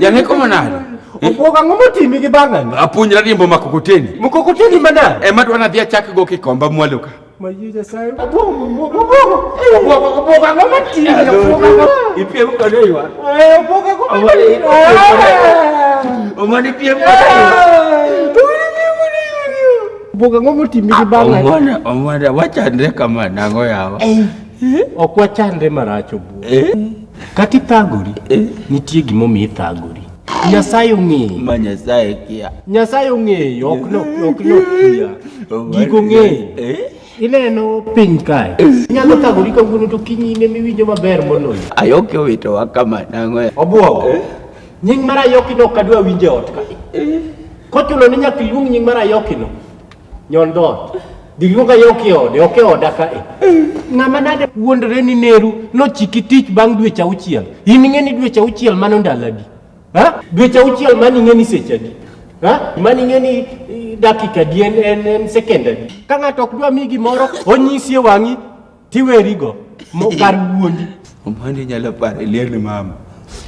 Janeko manari. Opo kang'o motimi gi bang'ani? Apuonjra riembo makokoteni. Mkokoteni manade? Ema dwana dhi achak go kikomba mwaluka. Maye Nyasaye. Opo kang'o motimi? Ipiem kode ywa. Opo kang'o motimi? Omani piem kode ywa. Opo kang'o motimi gi bang'ani? Omwana wachandre kama nang'o yawa. Ok wachandre marach obuo. Kati thagori, nitie gimomiyo ithagori. Nyasaye ong'eyo. Ma Nyasaye kia. Nyasaye ong'eyo, ok no kia. Gigo ng'eyo. Ineno piny kae. Inyalo thagori kawuono to kiny ine miwinjo maber moloyo. Ayoki owitowa kama nang'o ya. Obuogo. Nying mar Ayoki no ok adwa winjo ot ka. Kochuno ni nyaka iluong nying mar Ayoki no. Nyon dhoot. Dhi luong Ayoki ode, ok e oda ka e. Ng'ama nade wuondore ni Neru nochiki tich bang' dweche 6. In ing'e ni dweche 6 mano ndalagi. Dweche 6 mani ing'e ni sechegi. Mani ing'e ni dakika di en sekendagi. Ka ng'ato ok dwa mi gimoro, onyisi e wang'i tiwerigo kar wuondi. Omani nyalo pare liel mama.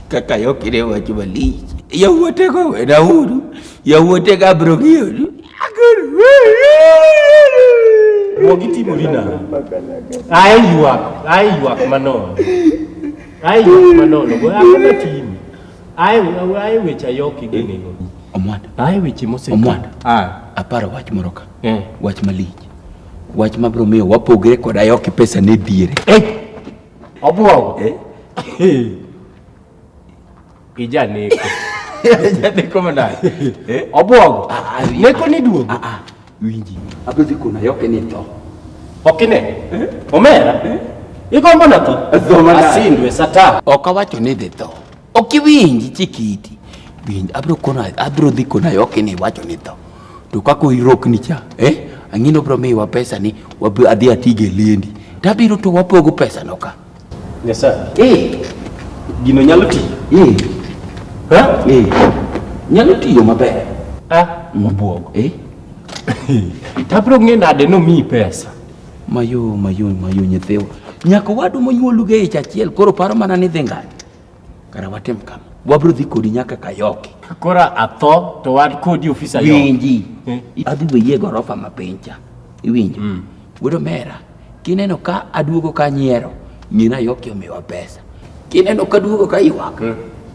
Kaka Ayoki ne wacho malich. Yawuote go wena uru. Yawuote ga bro ng'iyoru. Mogitimori nang'o? Ae ywak manono. Ang'o matimi? Ae weche Ayoki ginego. Omwanda. Ae weche mose. Omwanda. Aparo wach moro ka. Wach malich. Wach mabro miyo wapogre kod Ayoki pesa ne dhiere. Obuogo. Ijaneko. Janeko manade. Obuogo. Neko ni duogo. Winji. Abro dhi kona Ayoki ni tho. Okine. Omera. Iko mbona to? Asindwe sata. Okawacho ni dhi tho. Okiwinji chikiti. Winj abro dhi kona Okine wacho ni tho. To kako irokni cha, ang'ino bro miwa pesa ni adhi atige lendi. Tabiro to wapogo pesa no ka. Nyasa. Gino nyalo tiyo. Ha? Nyalo tiyo maber. Mabuogo. Tabro ng'e nade no mi pesa. Mayo nyithiwa. Nyaka wadu monyuoluge ich achiel koro paro mana ni dhi ng'any. Kara watem kama. Wabro dhi kodi nyaka Kayoke. Kora atho to wad kodi ofisa yo. Winji. Adhi beye gorofa mapencha. Iwinjo. Wuodo Mera. Kineno ka aduogo ka nyiero. Ng'ina Yoke omiwa pesa. Kineno ka aduogo ka ywak.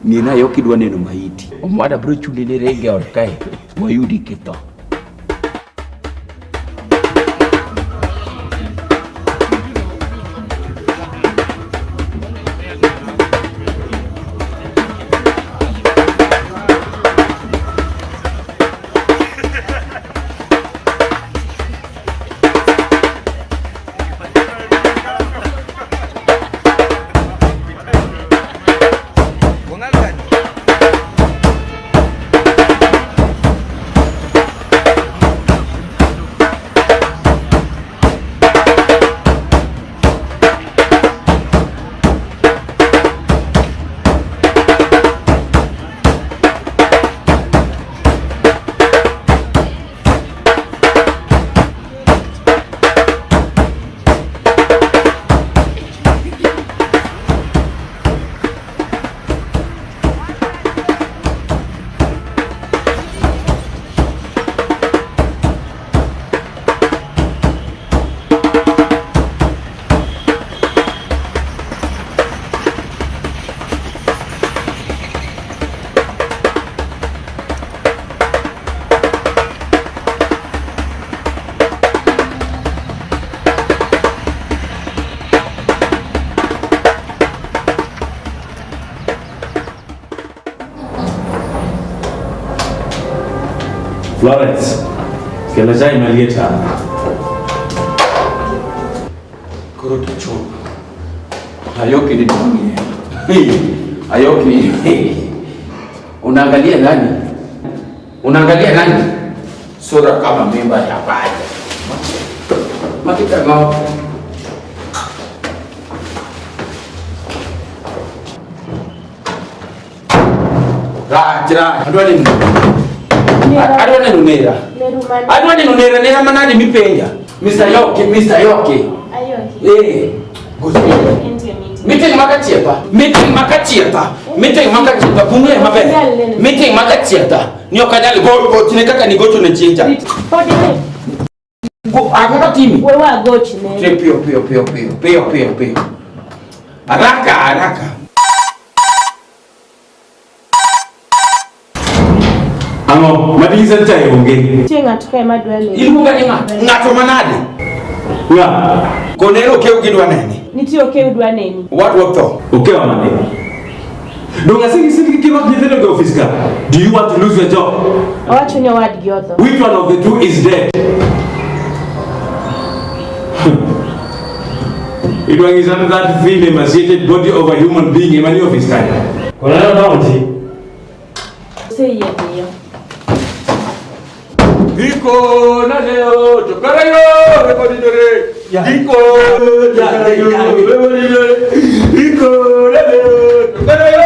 Ng'ina Yoke dwa neno maiti. Omwada bro chuli ne rege od kae. Wayudi kitho. Florence, kela chai maliet hapa. Koro kichwa. Ayoke ni nini? Ayoke. Unaangalia nani? Sura kama memba ya baje. Makita ngao. Rajra, adwa nini? Adwa nini nera nera manade mipenja. Mr. Yoke. Ayoke. Meeting makachiepa. Bunge mabe. Meeting makachiepa. Nio kadali go tinekaka ni gocho ne chinja. Go agora timi. Wewe gochi ne. Pio. Haraka. Amo, madisa chai onge. Chenga tukae madwale. Ilunga ni ngato manade. Ya. Konero keu kidwa nene. Nitio keu dwa neni. What work though? Okay, amane. Don't say give up the go office car. Do you want to lose your job? Awacho ni wadi gyoto. Which one of the two is dead? It was that thin emaciated body of a human being in many of his kind. Kona bounty. Say yeye. Iko na leo tukarayo rekodidore. Iko na leo tukarayo.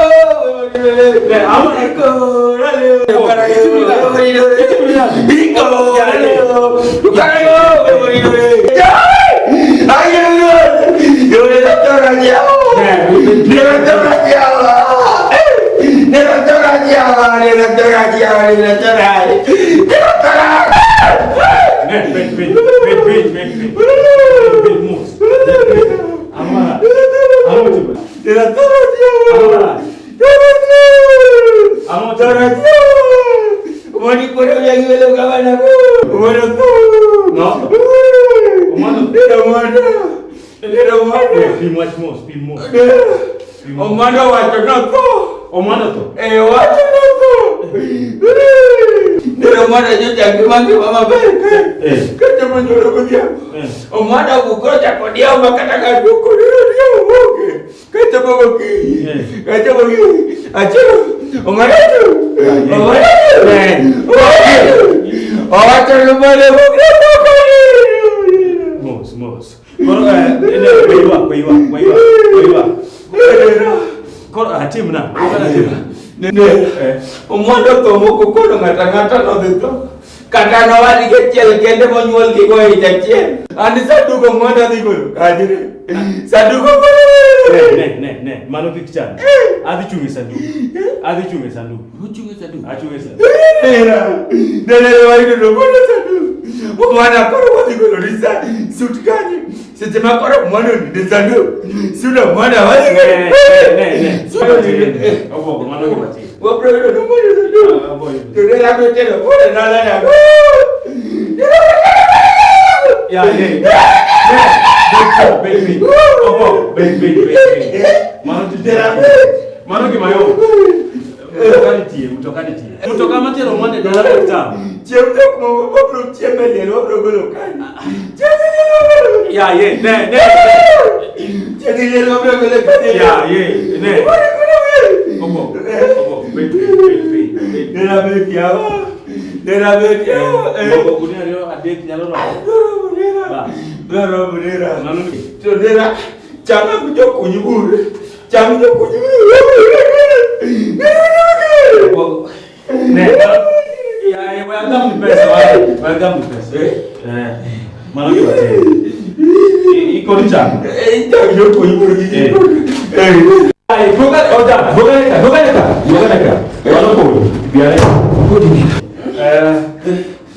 Omano to. Wacho no. Pero mana yo jangan mangi mama baik. Kata menyuruh ko dia. O mana ko ko ta ko dia makatakan ko dia oke. Kata bagoki. Kata bagoki. Aja. O mana tu. O mana tu. O aja lumale mo. Mos. Koro ini kuiwa. Koro hati mana? Nene. O mana tu mo ko ngata-ngata no dito. Kata nawali kecil kende mau nyual ki ko kecil. Ani sadu ko mana di ko. Ajire. Sadu ko. Ne. Mano kichan. Adi chungi sandu. Chungi sandu. Nene wali no mana sadu. O mana ko di ko risa. Sut kani. Sejema ko mana di sadu. Sudah mana wali. Ne. Obo mano kichan. Wo bro no mana sadu. Nene la ko telo. Ora nala. Ya, baby. Opo, baby. Mano kimayo. Mutokani tie. Mutoka matero mwande dala kitamu. Chemda kuma bro chemele lo bro kan. Ya, ne. Chemele lo bro kan. Ya, ne. Opo, baby. Nera betia. Opo, kunia leo adek nyalo no. Nera. Nanu. Nera. Jangan kujo kunyibur. Ne. Ya, welcome to best. Mano ki bate. Iko ni jam. Jangan kunyibur gigi. Ai, boga neka. Mano ko. Biar.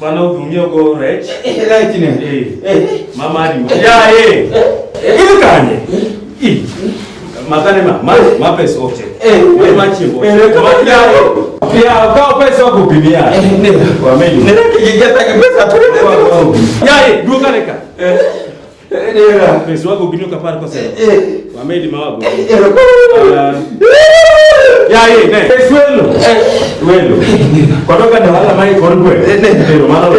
Mano vumio go rech. Rech ne. Mama ri. Ya, Ilu kanye. Makane ma pesa oche. Ma chimbo. Ya, ka pesa ko bibia. Wa menu. Nera kijeta ke pesa tu. Ya, boga neka. Nera. Pesa wako binyo kapara ko sasa. Wa menu mawago. Ya, ne. Welo. Kutoka na wala mai korwe. Ndio maana.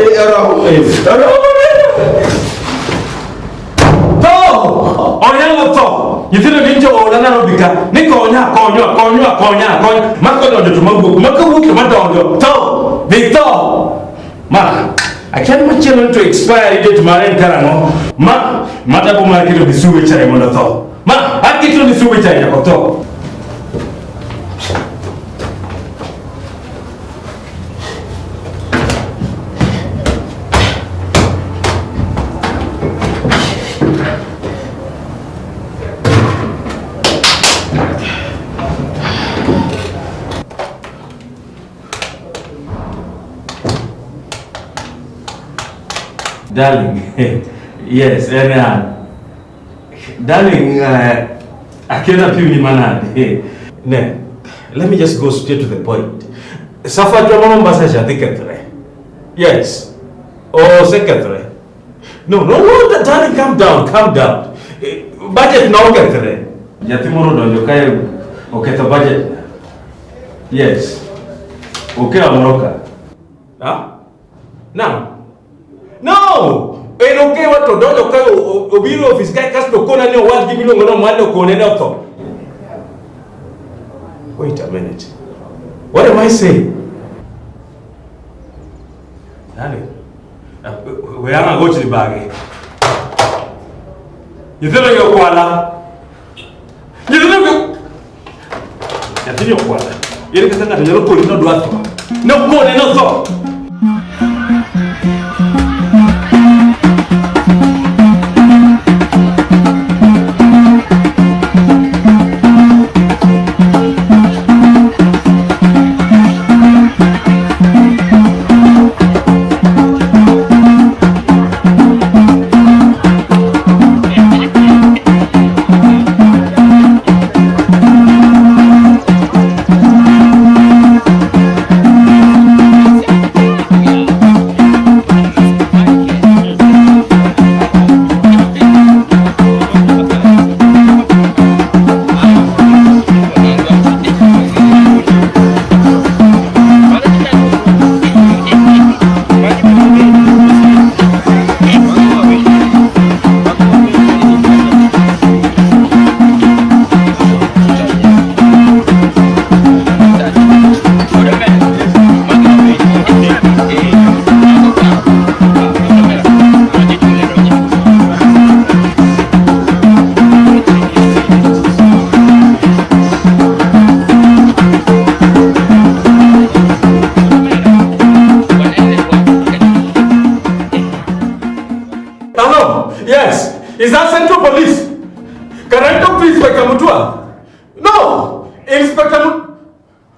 Onyango to. Yitino ninjo olana no bika. Ni konya. Mako do tumagu. Mako wuke madongo. To. Victor. Ma. I can't want children to expire it to marry Karano. Mata po market of suwe chai mo to. Ma, akito ni suwe chai yako to. Darling, yes, darling, I cannot be manad. Ne, let me just go straight to the point. Safa Jomo Mbasasha, the yes. Oh, secretary. No, darling, calm down. Budget no secretary. Yatimoro do yokai okay the budget. Yes. Okay, Amoroka. Huh? Now. No! Okay, what to do? Obiro of his guy cast to Conan, what give you no money or Conan. Wait a minute. What am I saying? Darling, we are going to the bag. You don't know your koala. You don't know your koala. You don't know your koala. No, no, so.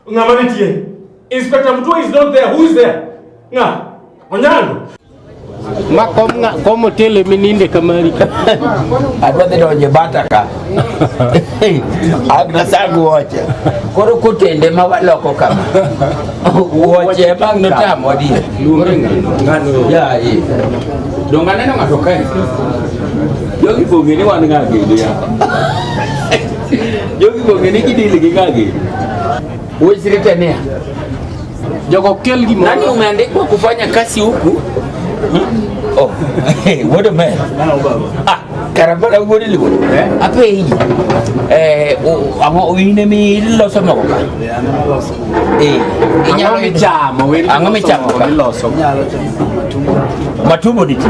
Ngamaniti. Inspector Mutua is not there. Who is there? Nga. Onyango. Ma kom hotel mininde kamarika. Adwa de donje bataka. Agna sangu woche. Koro kutende mawaloko kama. Woche bang no tamo di. Ngano. Ya yi. Dongane na ngatoka. Yogi bongeni wan ngage dia. Yogi bongeni kidili gigage. Uisirite nia. Jogo kelgi mo. Nani umeandikwa kufanya kazi huku? Oh, what a man. Karabara wodi liwo. Ape yi. Amo uine mi lo sama ko. Inyalo chamo we. Ango mi chamo ka loso. Matumbo diti.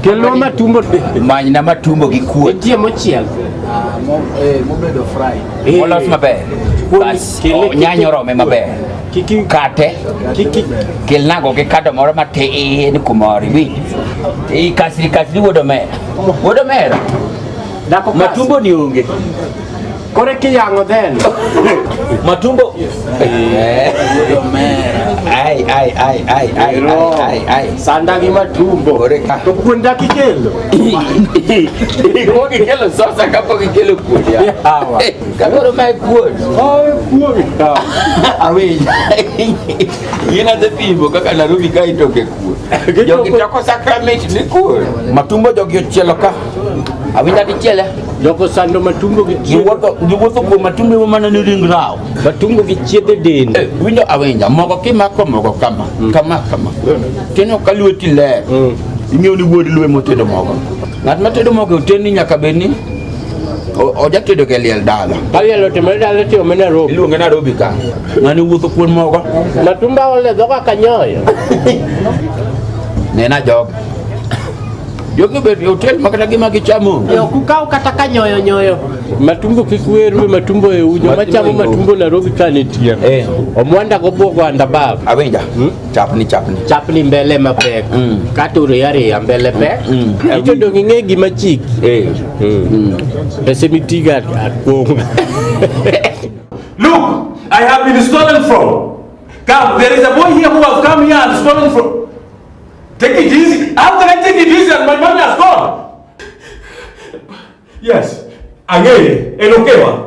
Kelo matumbo de. Many na matumbo gi kuon. Tie mochiel. Mobedo fry. Molos maber. Bas nyanyo rome maber. Kiki Kate. Kel nago ke kado moro matin kumori wi. Kasri wodo mer. Wodo mer. dako Matumbo ni onge. Kore kiyango then. Matumbo. Ai. Sanda gi matumbo. Kore To kunda kikelo. Ko kikelo sasa kapo kikelo kudia. Hawa. Kamoro mai kuod. Ai kuogi. Awe. Yena de pimbo kaka Nairobi kai toke kuod. Jogi toko Sacramento ni kuod. Matumbo jogi chielo ka. Awinja di chiele. Joko sando matumbo gi Giwuotho kuom matumbo mana ni ring rao. matumbo gi chiedhe den. Winjo awinja mogo kimako mogo kama. Kama. Teno kalueti ler. Ing'eyo ni wuod lwe motedo mogo. Ng'at matedo mogo oteni nyaka bedni oja tedo ke liel dala. Kalielo temere dala tiyo mena robi. Iluonge Nairobi ka. Ng'ani wuotho kuom mogo. Matumba ole dhoka kanyoyo. Nena jog. Jogi bet hotel makata gima gichamo. Yo kukao kata kanyoyo. Matumbo kikweru matumbo e unyo machamo matumbo Nairobi kanitia. Omwanda go bogo andabab. Awinja. Chapni. Chapni mbele mapek. Katuru yare mbele pek. Ito dongi ngegi machiki. Pese mitiga akong. Look, I have been stolen from. Come, there is a boy here who has come here and stolen from. Take it easy. After I take it easy and my money has gone. Yes. Again, elokewa.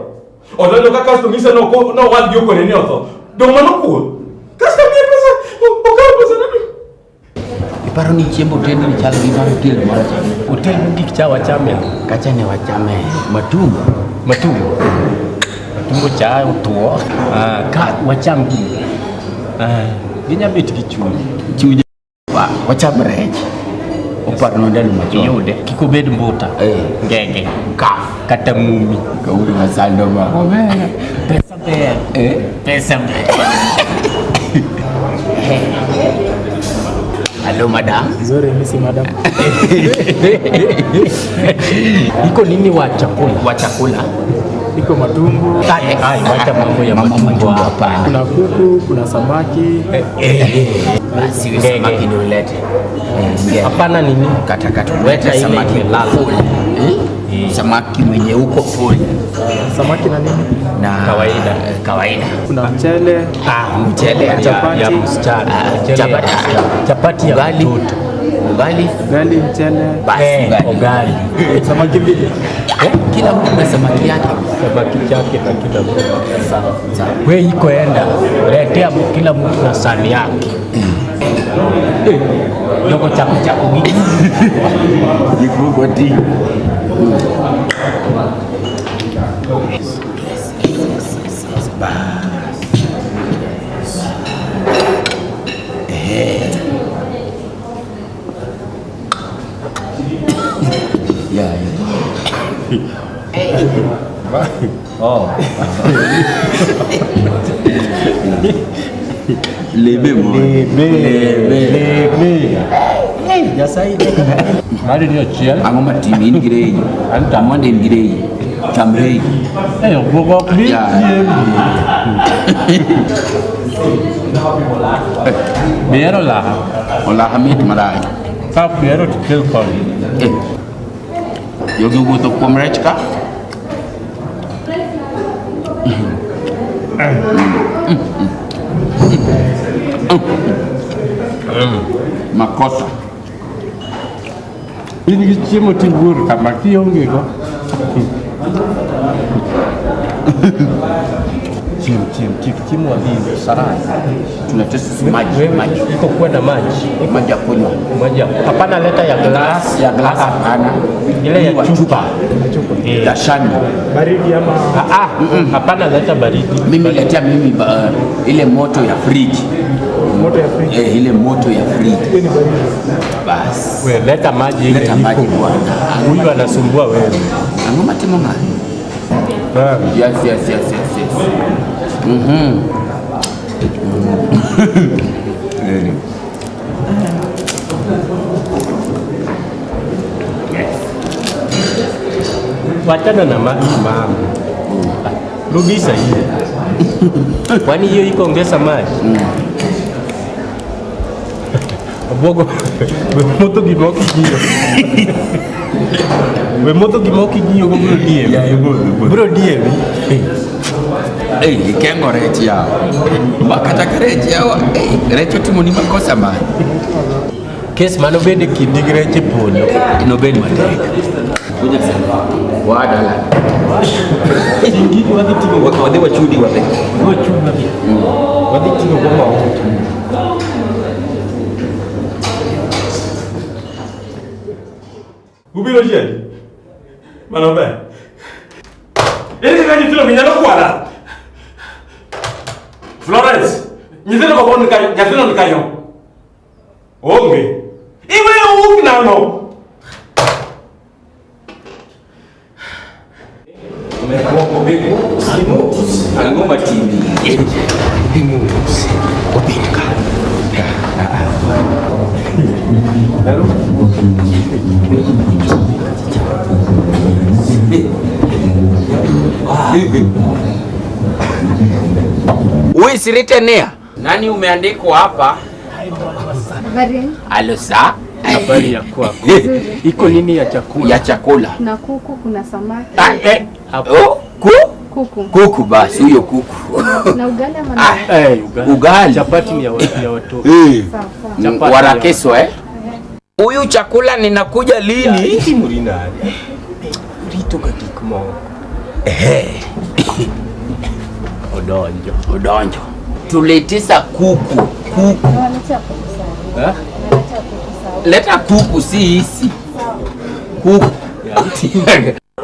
Odalo kaka stumisa no one you kone nyoto. Don't manuku. Kasta mi pesa. Okao pesa nani? Iparo ni chiembo hotel ni chalo gi mar hotel moro. Hotel ndik cha wachame. Kacha ne wachame. Matumbo. Matumbo cha utuo. Ka wacham gi. Ginya bet gi chuny. Wacham rech. Opar no ndalo macho. Yude kikobed mbuta. Ngenge. Kata mumi. Kauri masando ma. Pesa ber. Pesa ber. Hello madam. Nzuri misi madam. Iko nini wa chakula? Iko matumbo. Wacha mambo ya matumbo hapa. Kuna kuku, kuna samaki. Basi we samaki ndio ulete. Hapana nini? Kata ulete samaki full. Samaki mwenye uko full. Samaki na nini? Na kawaida. Kuna mchele. Mchele Ya msichana. Chapati ya mtoto. Ugali, mchele. Basi ugali. Samaki mbili. Kila mtu na samaki yake. Samaki chake na kila mtu. Sawa. Wewe iko enda. Letea kila mtu na sahani yake. Joko chako gini. Jifungo ti. Lebe. Nyasai. Mari ni ochiel. Ang'o matimin girei. Anta Amande girei. Chamrei. Gogo kri. Biero la. Ola hamit marai. Ka biero tikel kon. Yogi wuotho kuom rech ka. Makosa. Ini chiemo tibuor kama kionge go. Chiemo hivi sarai. Tunatesa maji. Iko kwenda maji. Maji ya kunywa. Maji. Hapana leta ya glass. Ya glass hapana. Ile ya chupa. Ya shani. Baridi ama Hapana leta baridi. Mimi letea ile moto ya fridge. moto ya fridge? Ile moto ya fridge. Bas. Wewe leta maji ile. Leta maji bwana. Huyu anasumbua wewe. Angoma timonga. Yes. Wachana na mama. Rudisha hiyo. Kwani hiyo iko ongeza maji? Bogo. Moto gimoki hiyo. We moto gimoki hiyo go bro die. Bro die. Kengo rechi yao. Makata rechi yao. Rechi timo ni makosa man. Kes mano bende kidigreche polo. No bende matek. Kuja sana. Wadala. Tingi wadi tingo wadi wachudi wadi. Wachudi. Wadi tingo kwa mao. Ubiro jeli. Manobe. Ele kani tilo minyalo kwala. Florence, nyithindo ko bon ka nyathino ni kanyo. Onge. Iwe uki nano. Umekuwa bego. Angoma TV. Obinka. Wewe siritenea. Nani umeandikwa hapa? Alosa. Habari ya kwako. Iko nini ya chakula? Ya chakula. Kuna kuku, kuna samaki. Kuku basi, huyo kuku. Na ugali ama ugali. Chapati ni ya watoto. sawa. Warakeso Huyu chakula ninakuja lini? Hii murina. Rito katikmo. Odonjo. Tuletisa kuku. Leta kuku si hisi. Kuku.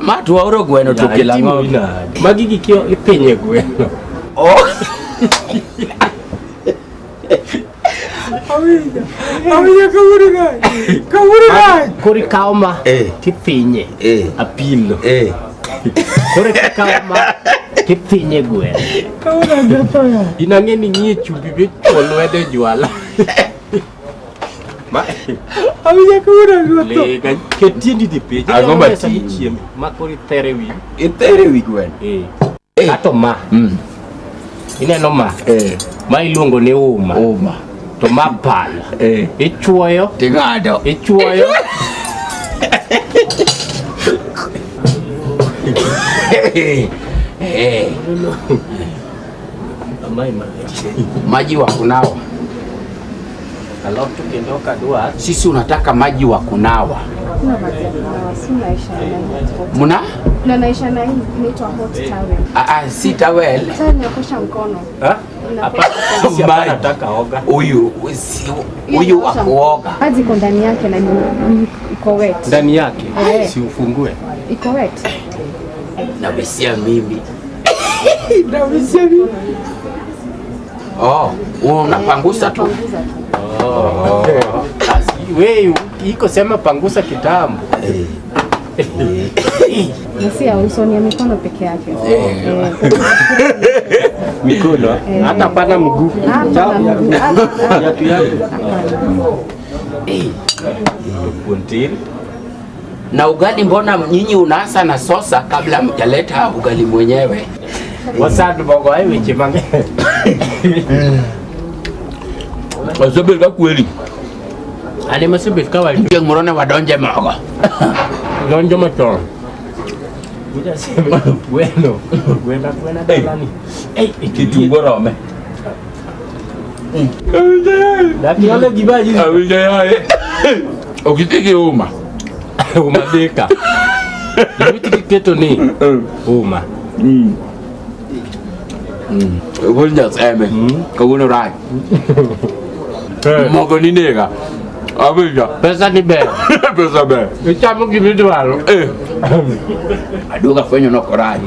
Matu wauro gweno tukila ng'ombe. Magigi kio ipenye gweno. Awija kamuruga. Kori kaoma. Kipenye. Apilo. Kori kaoma. Kipenye gweno. Kaura gatoya. Inangeni ngie chubi becholwede jwala. Awija kamuruga goto. Lega ketindi di peje. Agomba ti chiem. Makori terewi. Terewi gweno. Ato ma. Ineno ma. Ma iluongo ni uma. To mapala. Ichuoyo. Tingado. Ichuoyo. Maji wa kunawa. Alafu tukiondoka dua. Sisi unataka maji wa kunawa. Kuna maji ya kunawa, si naisha na Muna? Na naisha na hii inaitwa hot towel. Si towel. Towel ya kuosha mkono. Hapa nataka oga. Huyu wa kuoga. Maji iko ndani yake na iko wet. Ndani yake? Si ufungue. Iko wet. Nabisia mimi. Unapangusa tu. Wewe iko sema pangusa kitambo. Si ya uso, ni ya mikono peke yake. Mikono? Hata pana mguu. Viatu yako. Na ugali mbona nyinyi unaanza na sosa kabla mjaleta ugali mwenyewe? Wasadu bogo hai wichi mange. Wasabel kweli. Ali masibel kawali. Ndio murone wadonje mogo. Donjo mato. Kuja sema bueno. Kwenda dalani. Kitungo rome. Lakini wale gibaji. Okitiki uma. Umadeka. Ibiti keto ni. Uma. Wonja seme. Kawuno rai. Mogo ni nega. Abija. Pesa ni be. Pesa be. Ichamo gimidwaro. Aduga fwenyo no korai.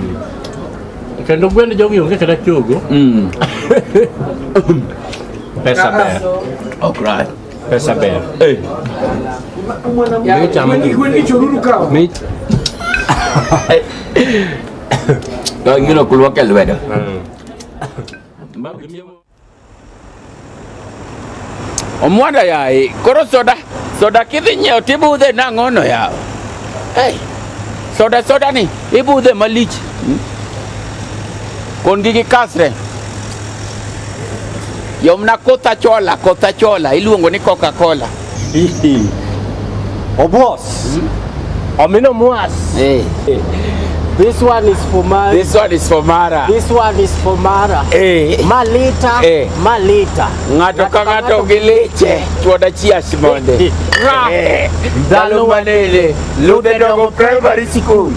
Kendo gwende jogi onge kada chogo. Pesa be. Okrai. Pesa be. Ya chama ni gwende choruru kao. Mi. Ka ngino kulwa kelweda. Omwanda yae, koro soda kidhi nyeo tibudhe nang'ono yao. Hey, soda ni, ibudhe malich. Kon gigi kasre. Yomna kotha chola, iluongo ni Coca-Cola. Oh boss. Omino muas. Hey. This one is for Mara. This one is for Mara. This one is for Mara. Eh. Malita. Eh. Malita. Ngato ka ngato gi leche. Chuoda chias monde. Dalo manele. Lude dogo primary school.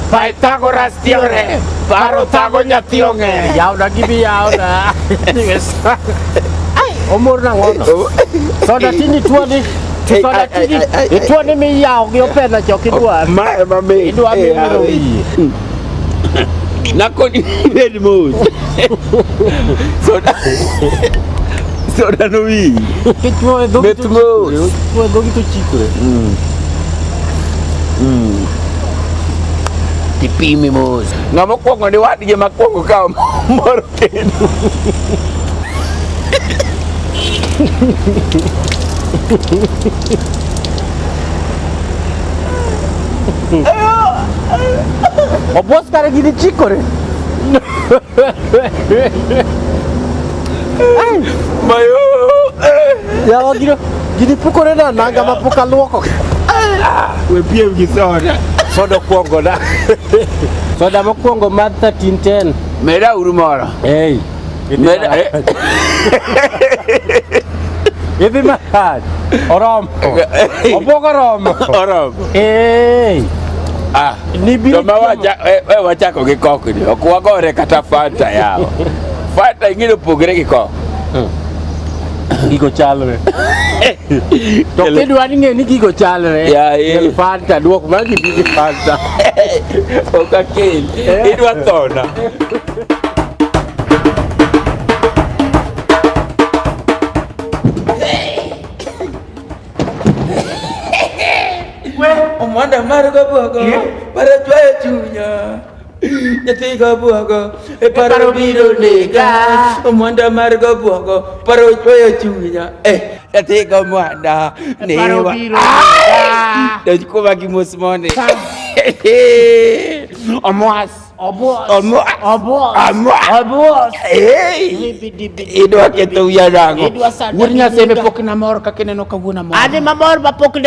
Pythagoras theorem. Paro tago nyathionge. Yauna gibi yauna. Omor na ngono. Soda tini tuani. Soda tini. Tuani mi yao gi opena choki dua. Ma mame. Idua mi miro. Nakoni bed mood. Soda no wi. Kichwa dogi Bet mood. Kichwa dogi to chikre. Tipimi mos. Ngamo kwongo ni wadgi makwongo ka moro kendo. Obos kare gini chikore. Mayo. Ya gini pukore na nanga mapuka luoko. We piem gi soda. Soda kwongo na. Soda mokwongo mad 1310. Meda uru moro. Hey. Meda. Idhi mahal. Orom. Obok orom. Orom. Hey. Ah. Toma wachako gi kokni. Ok wagore kata Fanta yawa. Fanta ing'ino pogre gi kok. Gigo chalre. To kidwa ni ng'e ni gigo chalre. Ya, Fanta duok ma gi Fanta. Ok akel. Idwa thona. Omwanda mar go buogo. Para chwayo chunya. Nyathi go buogo. E paro biro nega. Omwanda mar go buogo. Paro chwayo chunya. Nyathi go mwanda. Paro biro nega. Doj kuma gi mos monde. Omwas. Omwas. Idwa ketho wiya nango. Wuod Nyasaye pok namor kaka ineno kawuono mor. Ade mamor ba pok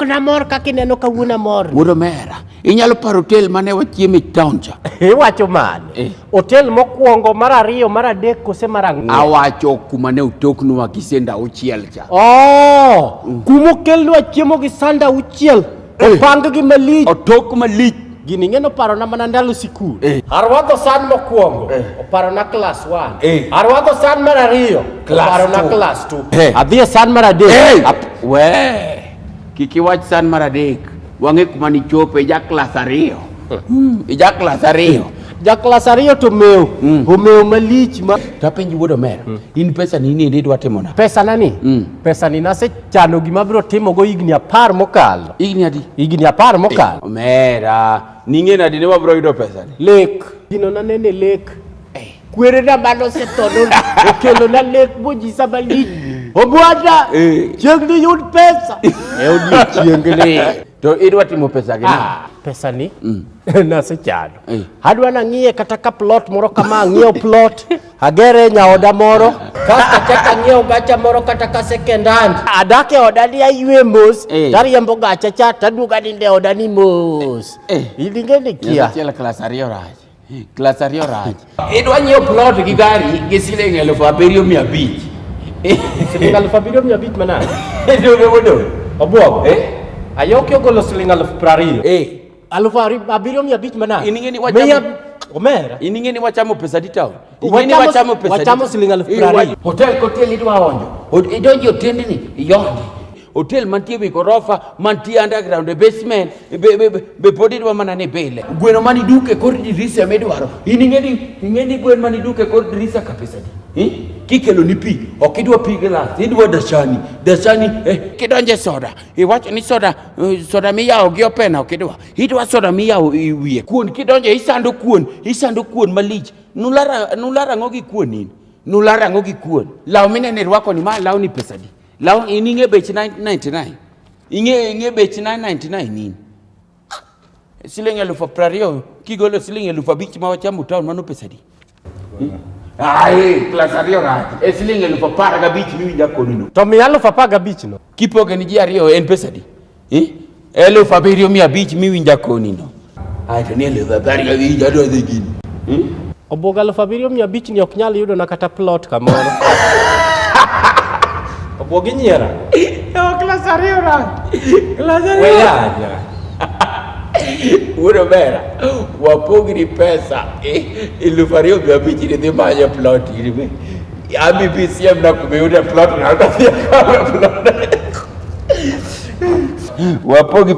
namor kaka ineno kawuono mor. Wuod Omera, inyalo paro hotel mane wachieme town cha. Iwacho mane? Hotel mokwongo, mar ariyo, mar adek kose mar ang'wen? Awacho kuma ne utoknwa gi senda auchiel cha. Kuma okelnwa chiemo gi sanda auchiel. Opang gi malich. Otok malich. Gini ng'eno paro na mana ndalo sikul. Arwadho san mokwongo, oparo na class 1. Arwadho san mar ariyo, oparo na class 2. Adhi e san mar adek. Kiki wach san mar adek. Wang'e kuma nichope ja class 2. Ja class 2. Ja class 2 to meu. Omeu malich ma. Tapenji Wuod Omera. In pesa nini idwa timona? Pesa nani? Pesa ni nase chano gima biro timo go higni 10 mokalo. Higni adi? Higni 10 mokalo. Omera, ning'e nadi ne wabiro yudo pesa ni? Lek. Gino na nene lek. Kwere na mano se tono. Okelo na lek bojisa malich. Obwada. Chiegni yud pesa. Odiochiengni. To idwa timo pesa gini? Pesa ni? Nase chano. Adwa na ng'iye kata ka plot moro kama ng'iew plot. Agere nyaoda moro. Kasta chaka ng'iewo gacha moro kata ka second hand. Adake odani aywe mos. Tariembo gacha cha taduoga ninde odani mos. Ilingeni kia. Tiela class ariyo raj. Class ariyo raj. Idwa nyiewo plot gi gari gi siling 7,500. Siling 7,500 mana? Dodo. Obuok. Ayoki ogolo siling 20,000. 7,500 mana? Iningeni wachamo. Omera. Iningeni wachamo pesa di town. Ingeni wachamo pesa. Wachamo siling 20,000. Hotel idwa onjo. Idonjo tendini yonji. Hotel mantie wi gorofa, mantie underground, basement, be podi dwa mana ne bele. Gweno mani duke kod dirisa medwaro. Ingeni gwen mani duke kod dirisa ka pesa di. Kikelo ni pi, okidwa pi glass, idwa dashani. Dashani kidonje soda. Iwacho ni soda miyawo gi opena okidwa. Idwa soda miyawo iwiye. Kuon kidonje isando kuon malich. Nulara ngogi kuon nini. Nulara ngogi kuon. Law minene rwako ni ma law ni pesa di. Law ininge bech 999. Inge bech 999 nini. Siling 20,000 kigolo siling 5,000 ma wachamo town mano pesa di. Ai, class ariyo raj. Siling 15,000 miwinja konino. To mi 15,000 no. Kipoge ni ji ariyo en pesa di. 7,500 miwinja konino. Ai to ni 7,500 do dhi gini. Obuoga 7,500 ni ok nyal yudo na kata plot kamoro. Obuogi nyiera. Class ariyo raj. Class ariyo. Weya. Uno bera, wapogri pesa, 2,500 ni dhi manyo plot iribe. Ami PCM na kumeuda plot na hata kama plot. Wapogi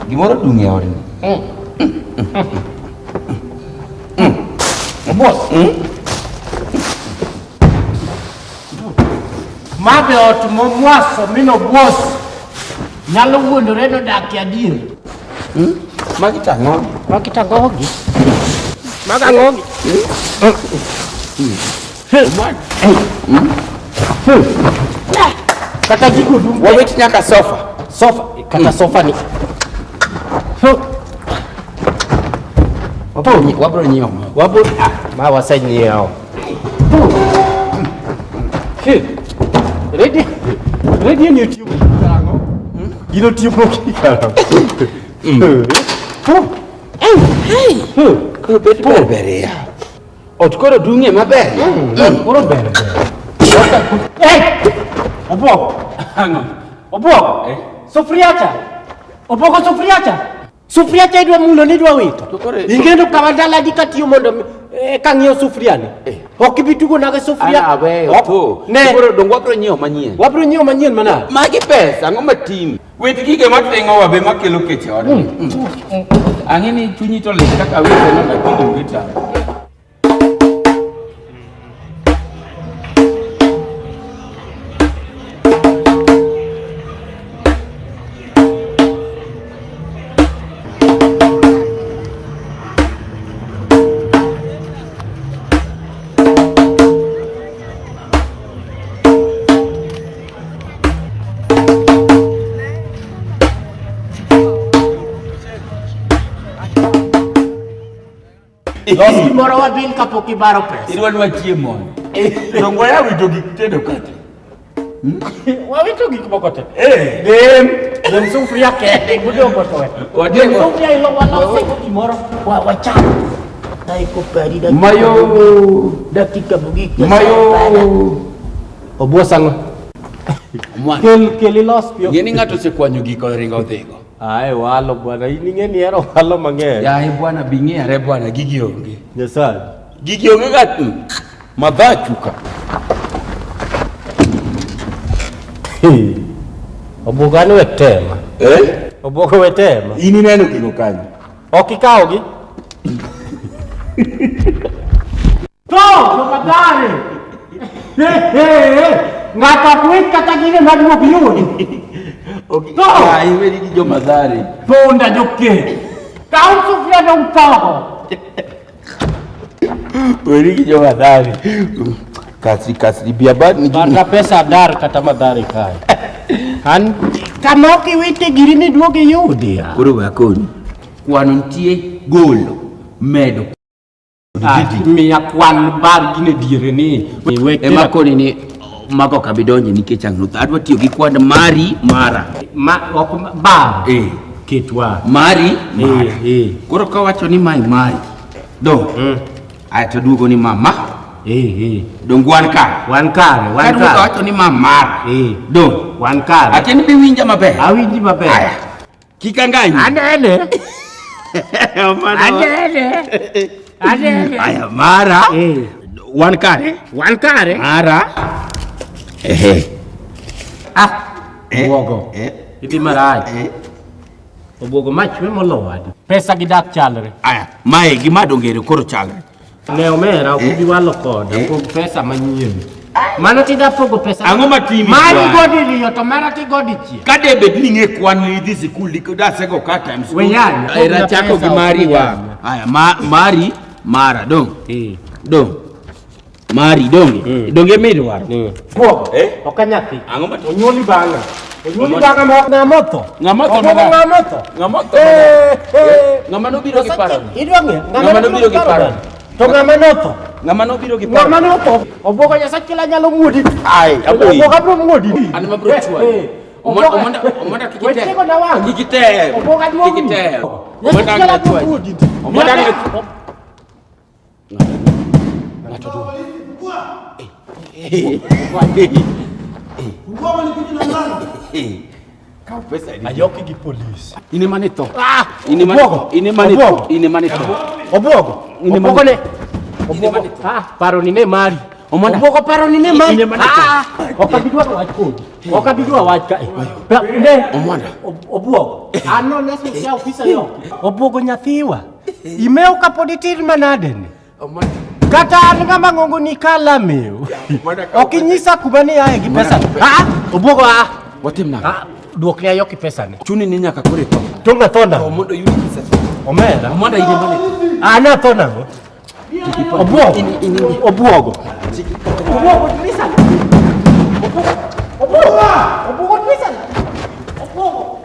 Gimoro dunge ori. Boss. Mabe ot momwaso mino boss. Nyalo wuondore no dak ya dir. Magitango. Magitangogi. Magangogi. Kata jigo dum. Wawet nyaka sofa. Sofa. Kata sofa ni. Wabro nyio. Ma wasa nyio. Ready on YouTube. You know YouTube kikara. Ko bet berbere ya. Otkoro dunge maber. Koro bere. Obuok. Obuok. Sufriacha. Obuok sufriacha. Sufriacha idwa mulo ni dwa wito. Ingendo kawandala dikatiyo mondo kang'io sufriani. Okibitugo naga sufria. Awe opo. Ne. Koro dong wabro nyio manyien. Wabro nyio manyien mana. Magi pesa ang'o matim. Wet gige matengo wabe makelo keche oda. Ang'eni chunyi to lit kaka wete no lakini wita. Los gimoro wabil kapok ibaro pesa. Idwa nwa chiemo. Dongo ya wito gik tedo kata. Wawito gik moko te. Dem sufria kete budongo to. Dem sufria ilo walose gimoro wacham. Dai ko pari dak. Mayo Dakika bugik. Mayo. Obuosango. Kel los pio. Ngeni ngato sekwanyo gik oringo odhigo. Ai walo bwana, iningeni ero walo mang'eny. Ya bwana bing'ere bwana gigi onge. Nyasaye. Gigi onge gatu. Madhachuka. Obugani wetema. Obuogo wetema. Ini neno gigo kanyo. Okikaogi. To magari. Ngata kwit kata gine maduo biyuni. To iwe gi jo madhari. Ponda joke. Kau sufria dong toho. Weri gi jo madhari. Kasri biabat ni Barna pesa dar kata madhari kai. Han kamoki wite girini duoge yudi. Koro bakoni. Kwano ntie golo medo miya kwan bar gine diere ni. Ema koni ni mago kabidonje nikech ang'o. Adwa tiyo gi kwand mari mara. Bar. Ketwa. Mari mara. Koro kawacho ni mari. Dong. Aya to duogo ni mama. Dong wan kare. Kadwa kawacho ni mama mara. Dong. Wan kare. Atieni bi winja maber. Awinji maber. Aya. Kikang'anyi. Anene. Aya mara. Wan kare. Mara. Obuogo. Idi marach. Obuogo machwe molowadi. Pesa gi dak chalre. Aya, mae gima dongere koro chalre. Ne omera okubi walo koda. Pog pesa manyien. Mano ti da pogo pesa. Ang'o matimi? Mari godi riyo to mara ti godi chie. Kade bed ni ng'e kwan ni dhi sikul liko dasego ka times. Weyan. Era chako gi mari wa. Aya, mari mara dong. Dong. Mari dong. Donge midwaro. Buogo. Okanyathi. Ang'o matimi? Onyoli banga. Onyoli banga ma ng'amoto. Ng'amoto. Ng'ama nobiro gi paro. Idwange. Ng'ama nobiro gi paro. To ng'ama notho. Ng'ama nobiro gi paro. Ng'ama notho. Obuogo Nyasaye kila nyalo muodi. Ai, aboi. Obuogo abro muodi. An mabro chwa. Omonda kikite. Wechego na wangi. Kikite. Obuogo aduogo. Kikite. Omonda Omonda ng'atwa. ng'atwa. Omonda Kau pesa ini. Ayoki gi police. Ini manito. Ini manito. Ini manito. Obuogo. Obuogo ne. Obuogo. Paro ni ne mari. Obuogo paro ni ne mari. Okabidwa wach kodi. Okabidwa wach ka. Ne. Omonda. Obuogo. Ano neso ya ofisa yo. Obuogo nyathiwa. Imeo kapoditir manade ne. Omonda. Kata ng'ama ng'ongo ni kala meu. Okinyisa kubani ae gi pesa. Obuogo Watim na. Duok ni ayoki pesa ne. Chuni ni nyaka kore to. Tonga thona. Omondo yudi pesa. Omera. Omonda ini manito. Na thona go. Obuogo. Obuogo. Obuogo pesa. Obuogo pesa. Obuogo.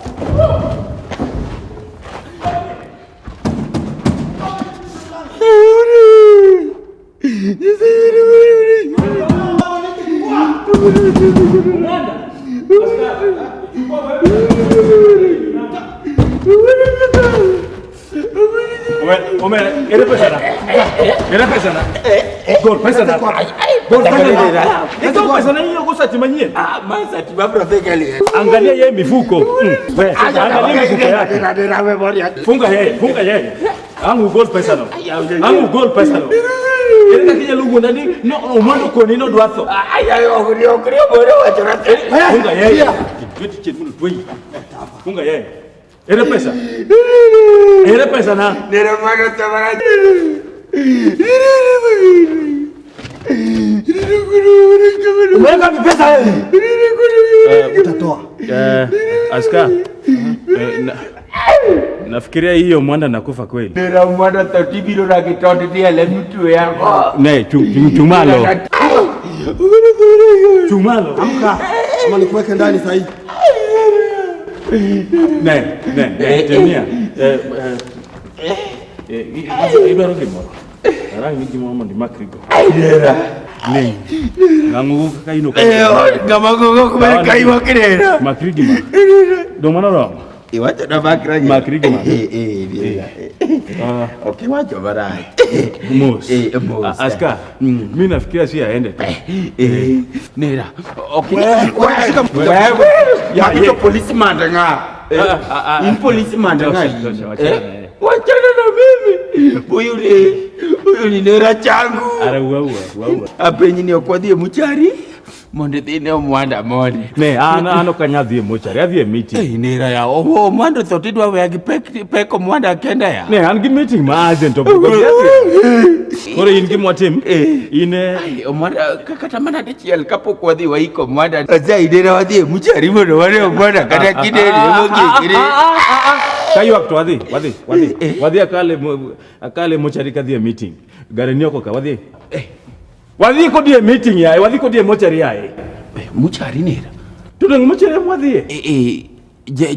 Omera, era pesa na. Gol pesa na. Ito pesa na hiyo gosa timanyie. Masa tibabra fekali. Angalia yeye mifuko. Angalia mifuko yake. Funga yeye. Angu gol pesa no. Ere kija lugu ndani no omondo koni no dwaso. Ogrio bore wachora. Funga yeye. Geti chini twoi. Funga yeye. Ere pesa na. Nere mano tabara. Umeweka pesa wewe. Utatoa. Aska. Nafikiria hiyo mwanda nakufa kweli. Nera mwanda tatibiro na kitoto dia le mtu yako. Ne, chumalo. Amka. Ama nikuweke ndani sasa hivi. Ne, temia. Ibaro gimo. Arang ni gimo ndi makrigo. Ne. Ngangu kaino. Ngamago ko kaiwa kirera. Makrigo. Domana ro. Iwacho na makra ni. Makrigo. Okay, wacho barai. Mos. Aska. Mimi nafikiria si aende. Nera. Okay. Ya ito policeman nga. In policeman nga. Wachana na mimi. Huyu ni nera changu. Ara wawa. Apenyi ni okwadhie muchari. Monde dhine omwanda monde. Ne, ano kanyadhie mochari, adhie meeting. Nera ya omwanda thotidwa wegi peko mwanda kenda ya. Ne, an gi meeting ma agent of Koro in gi mwatim? Ine omwanda kata mana dichiel kapok wadhi waiko mwanda. Aza idera wadhie muchari mondo wane omwanda kata kideri mogikiri. Kayuak to wadhi akale mochari kadhie meeting. Gari nioko ka wadhi. Wadhi kodie meeting yae, wadhi kodie mochari yae. Muchari nera. Tudang mochari mwadhi.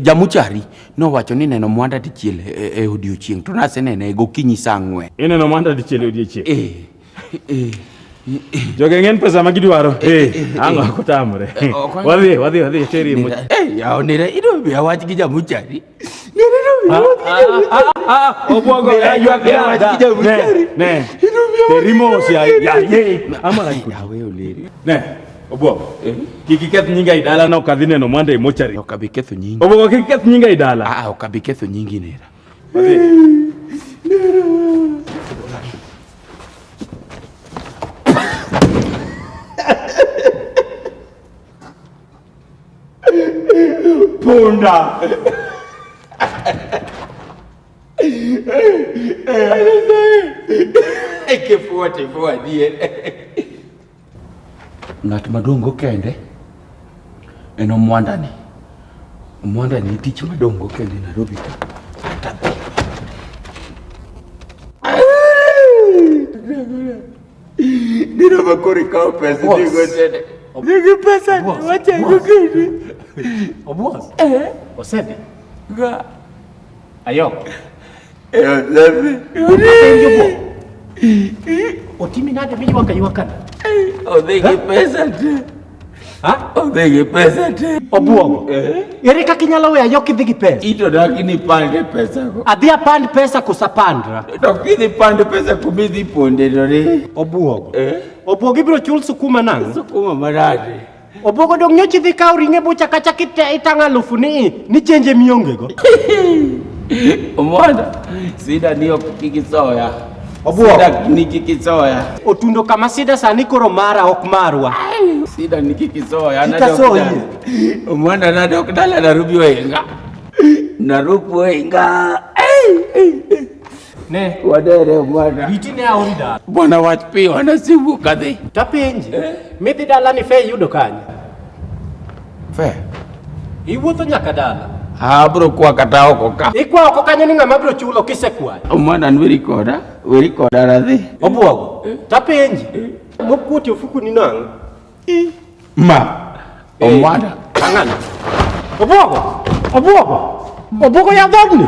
Jamuchari no wacho ni neno Mwanda dichiel e odiochieng' to nasenene gokinyi saa 4. Ineno Mwanda dichiel e odiochieng'. Joge ng'en pesa ma gidwaro. Ang'o akutamre. Wadhi teri mo. Yaw nere ido biya wach gi Jamuchari. Obwogo ywak ne. Terimo sia ya ye. Amara ku. Yawe oleri. Ne. Obwogo. Kiki keth nyinga idala na okadhi neno Mwanda e mochari. Okabi ketho nyingi. Obwogo kiki keth nyinga idala. Okabi ketho nyingi nera. Wadhi. Punda. Eke fuate die. Ng'at madongo kende eno Mwanda ni. Mwanda ni tich madongo kende Nairobi ka. Nino makori kao pesa digo tene. Digo pesa wacha ngukini. Obwas. Osebi. Ga. Ayok. Osebi. Otimi nade mimi wakayuakana. Odhigi pesa te. Ha? Odhigi pesa te. Obwogo. Ere kaka inyalo weyo Ayok idhi gi pesa? Ito daki ni pande pesa ko. Adhi apand pesa kusapandra. To kidhi pande pesa kumidhi ponde to ni. Obwogo. Obwogo ibiro chul sukuma nang'o? Sukuma marade. Obwogo dong nyochi dhi kaw ringe bucha kacha itang' 1000 ni chenje miongego. Mwanda. Sida ni kikisoya. Obwogo. Sida ni kikisoya. Otundo kama sida sani koro mara ok marwa. Sida ni kikisoya. Kikasoyi. Mwanda nadok dala Nairobi oinga. Nairobi oinga. Ne. Wadere Mwanda. Biti ne aorida. Bwana wach piyo anasibu kadhi. Tapenji. Midhi dala ni fe yudo kanyo. Fe. Iwuotho nyaka dala. Bro kwa kata oko ka. Ikwa oko kanyo ni ng'ama biro chulo kisekwayo. Mwanda weri koda radhi. Obwogo. Tapenji. Mokuoti ofuku ni nang'o? Mwanda. Ang'ano. Obwogo. Obwogo ya dhodni.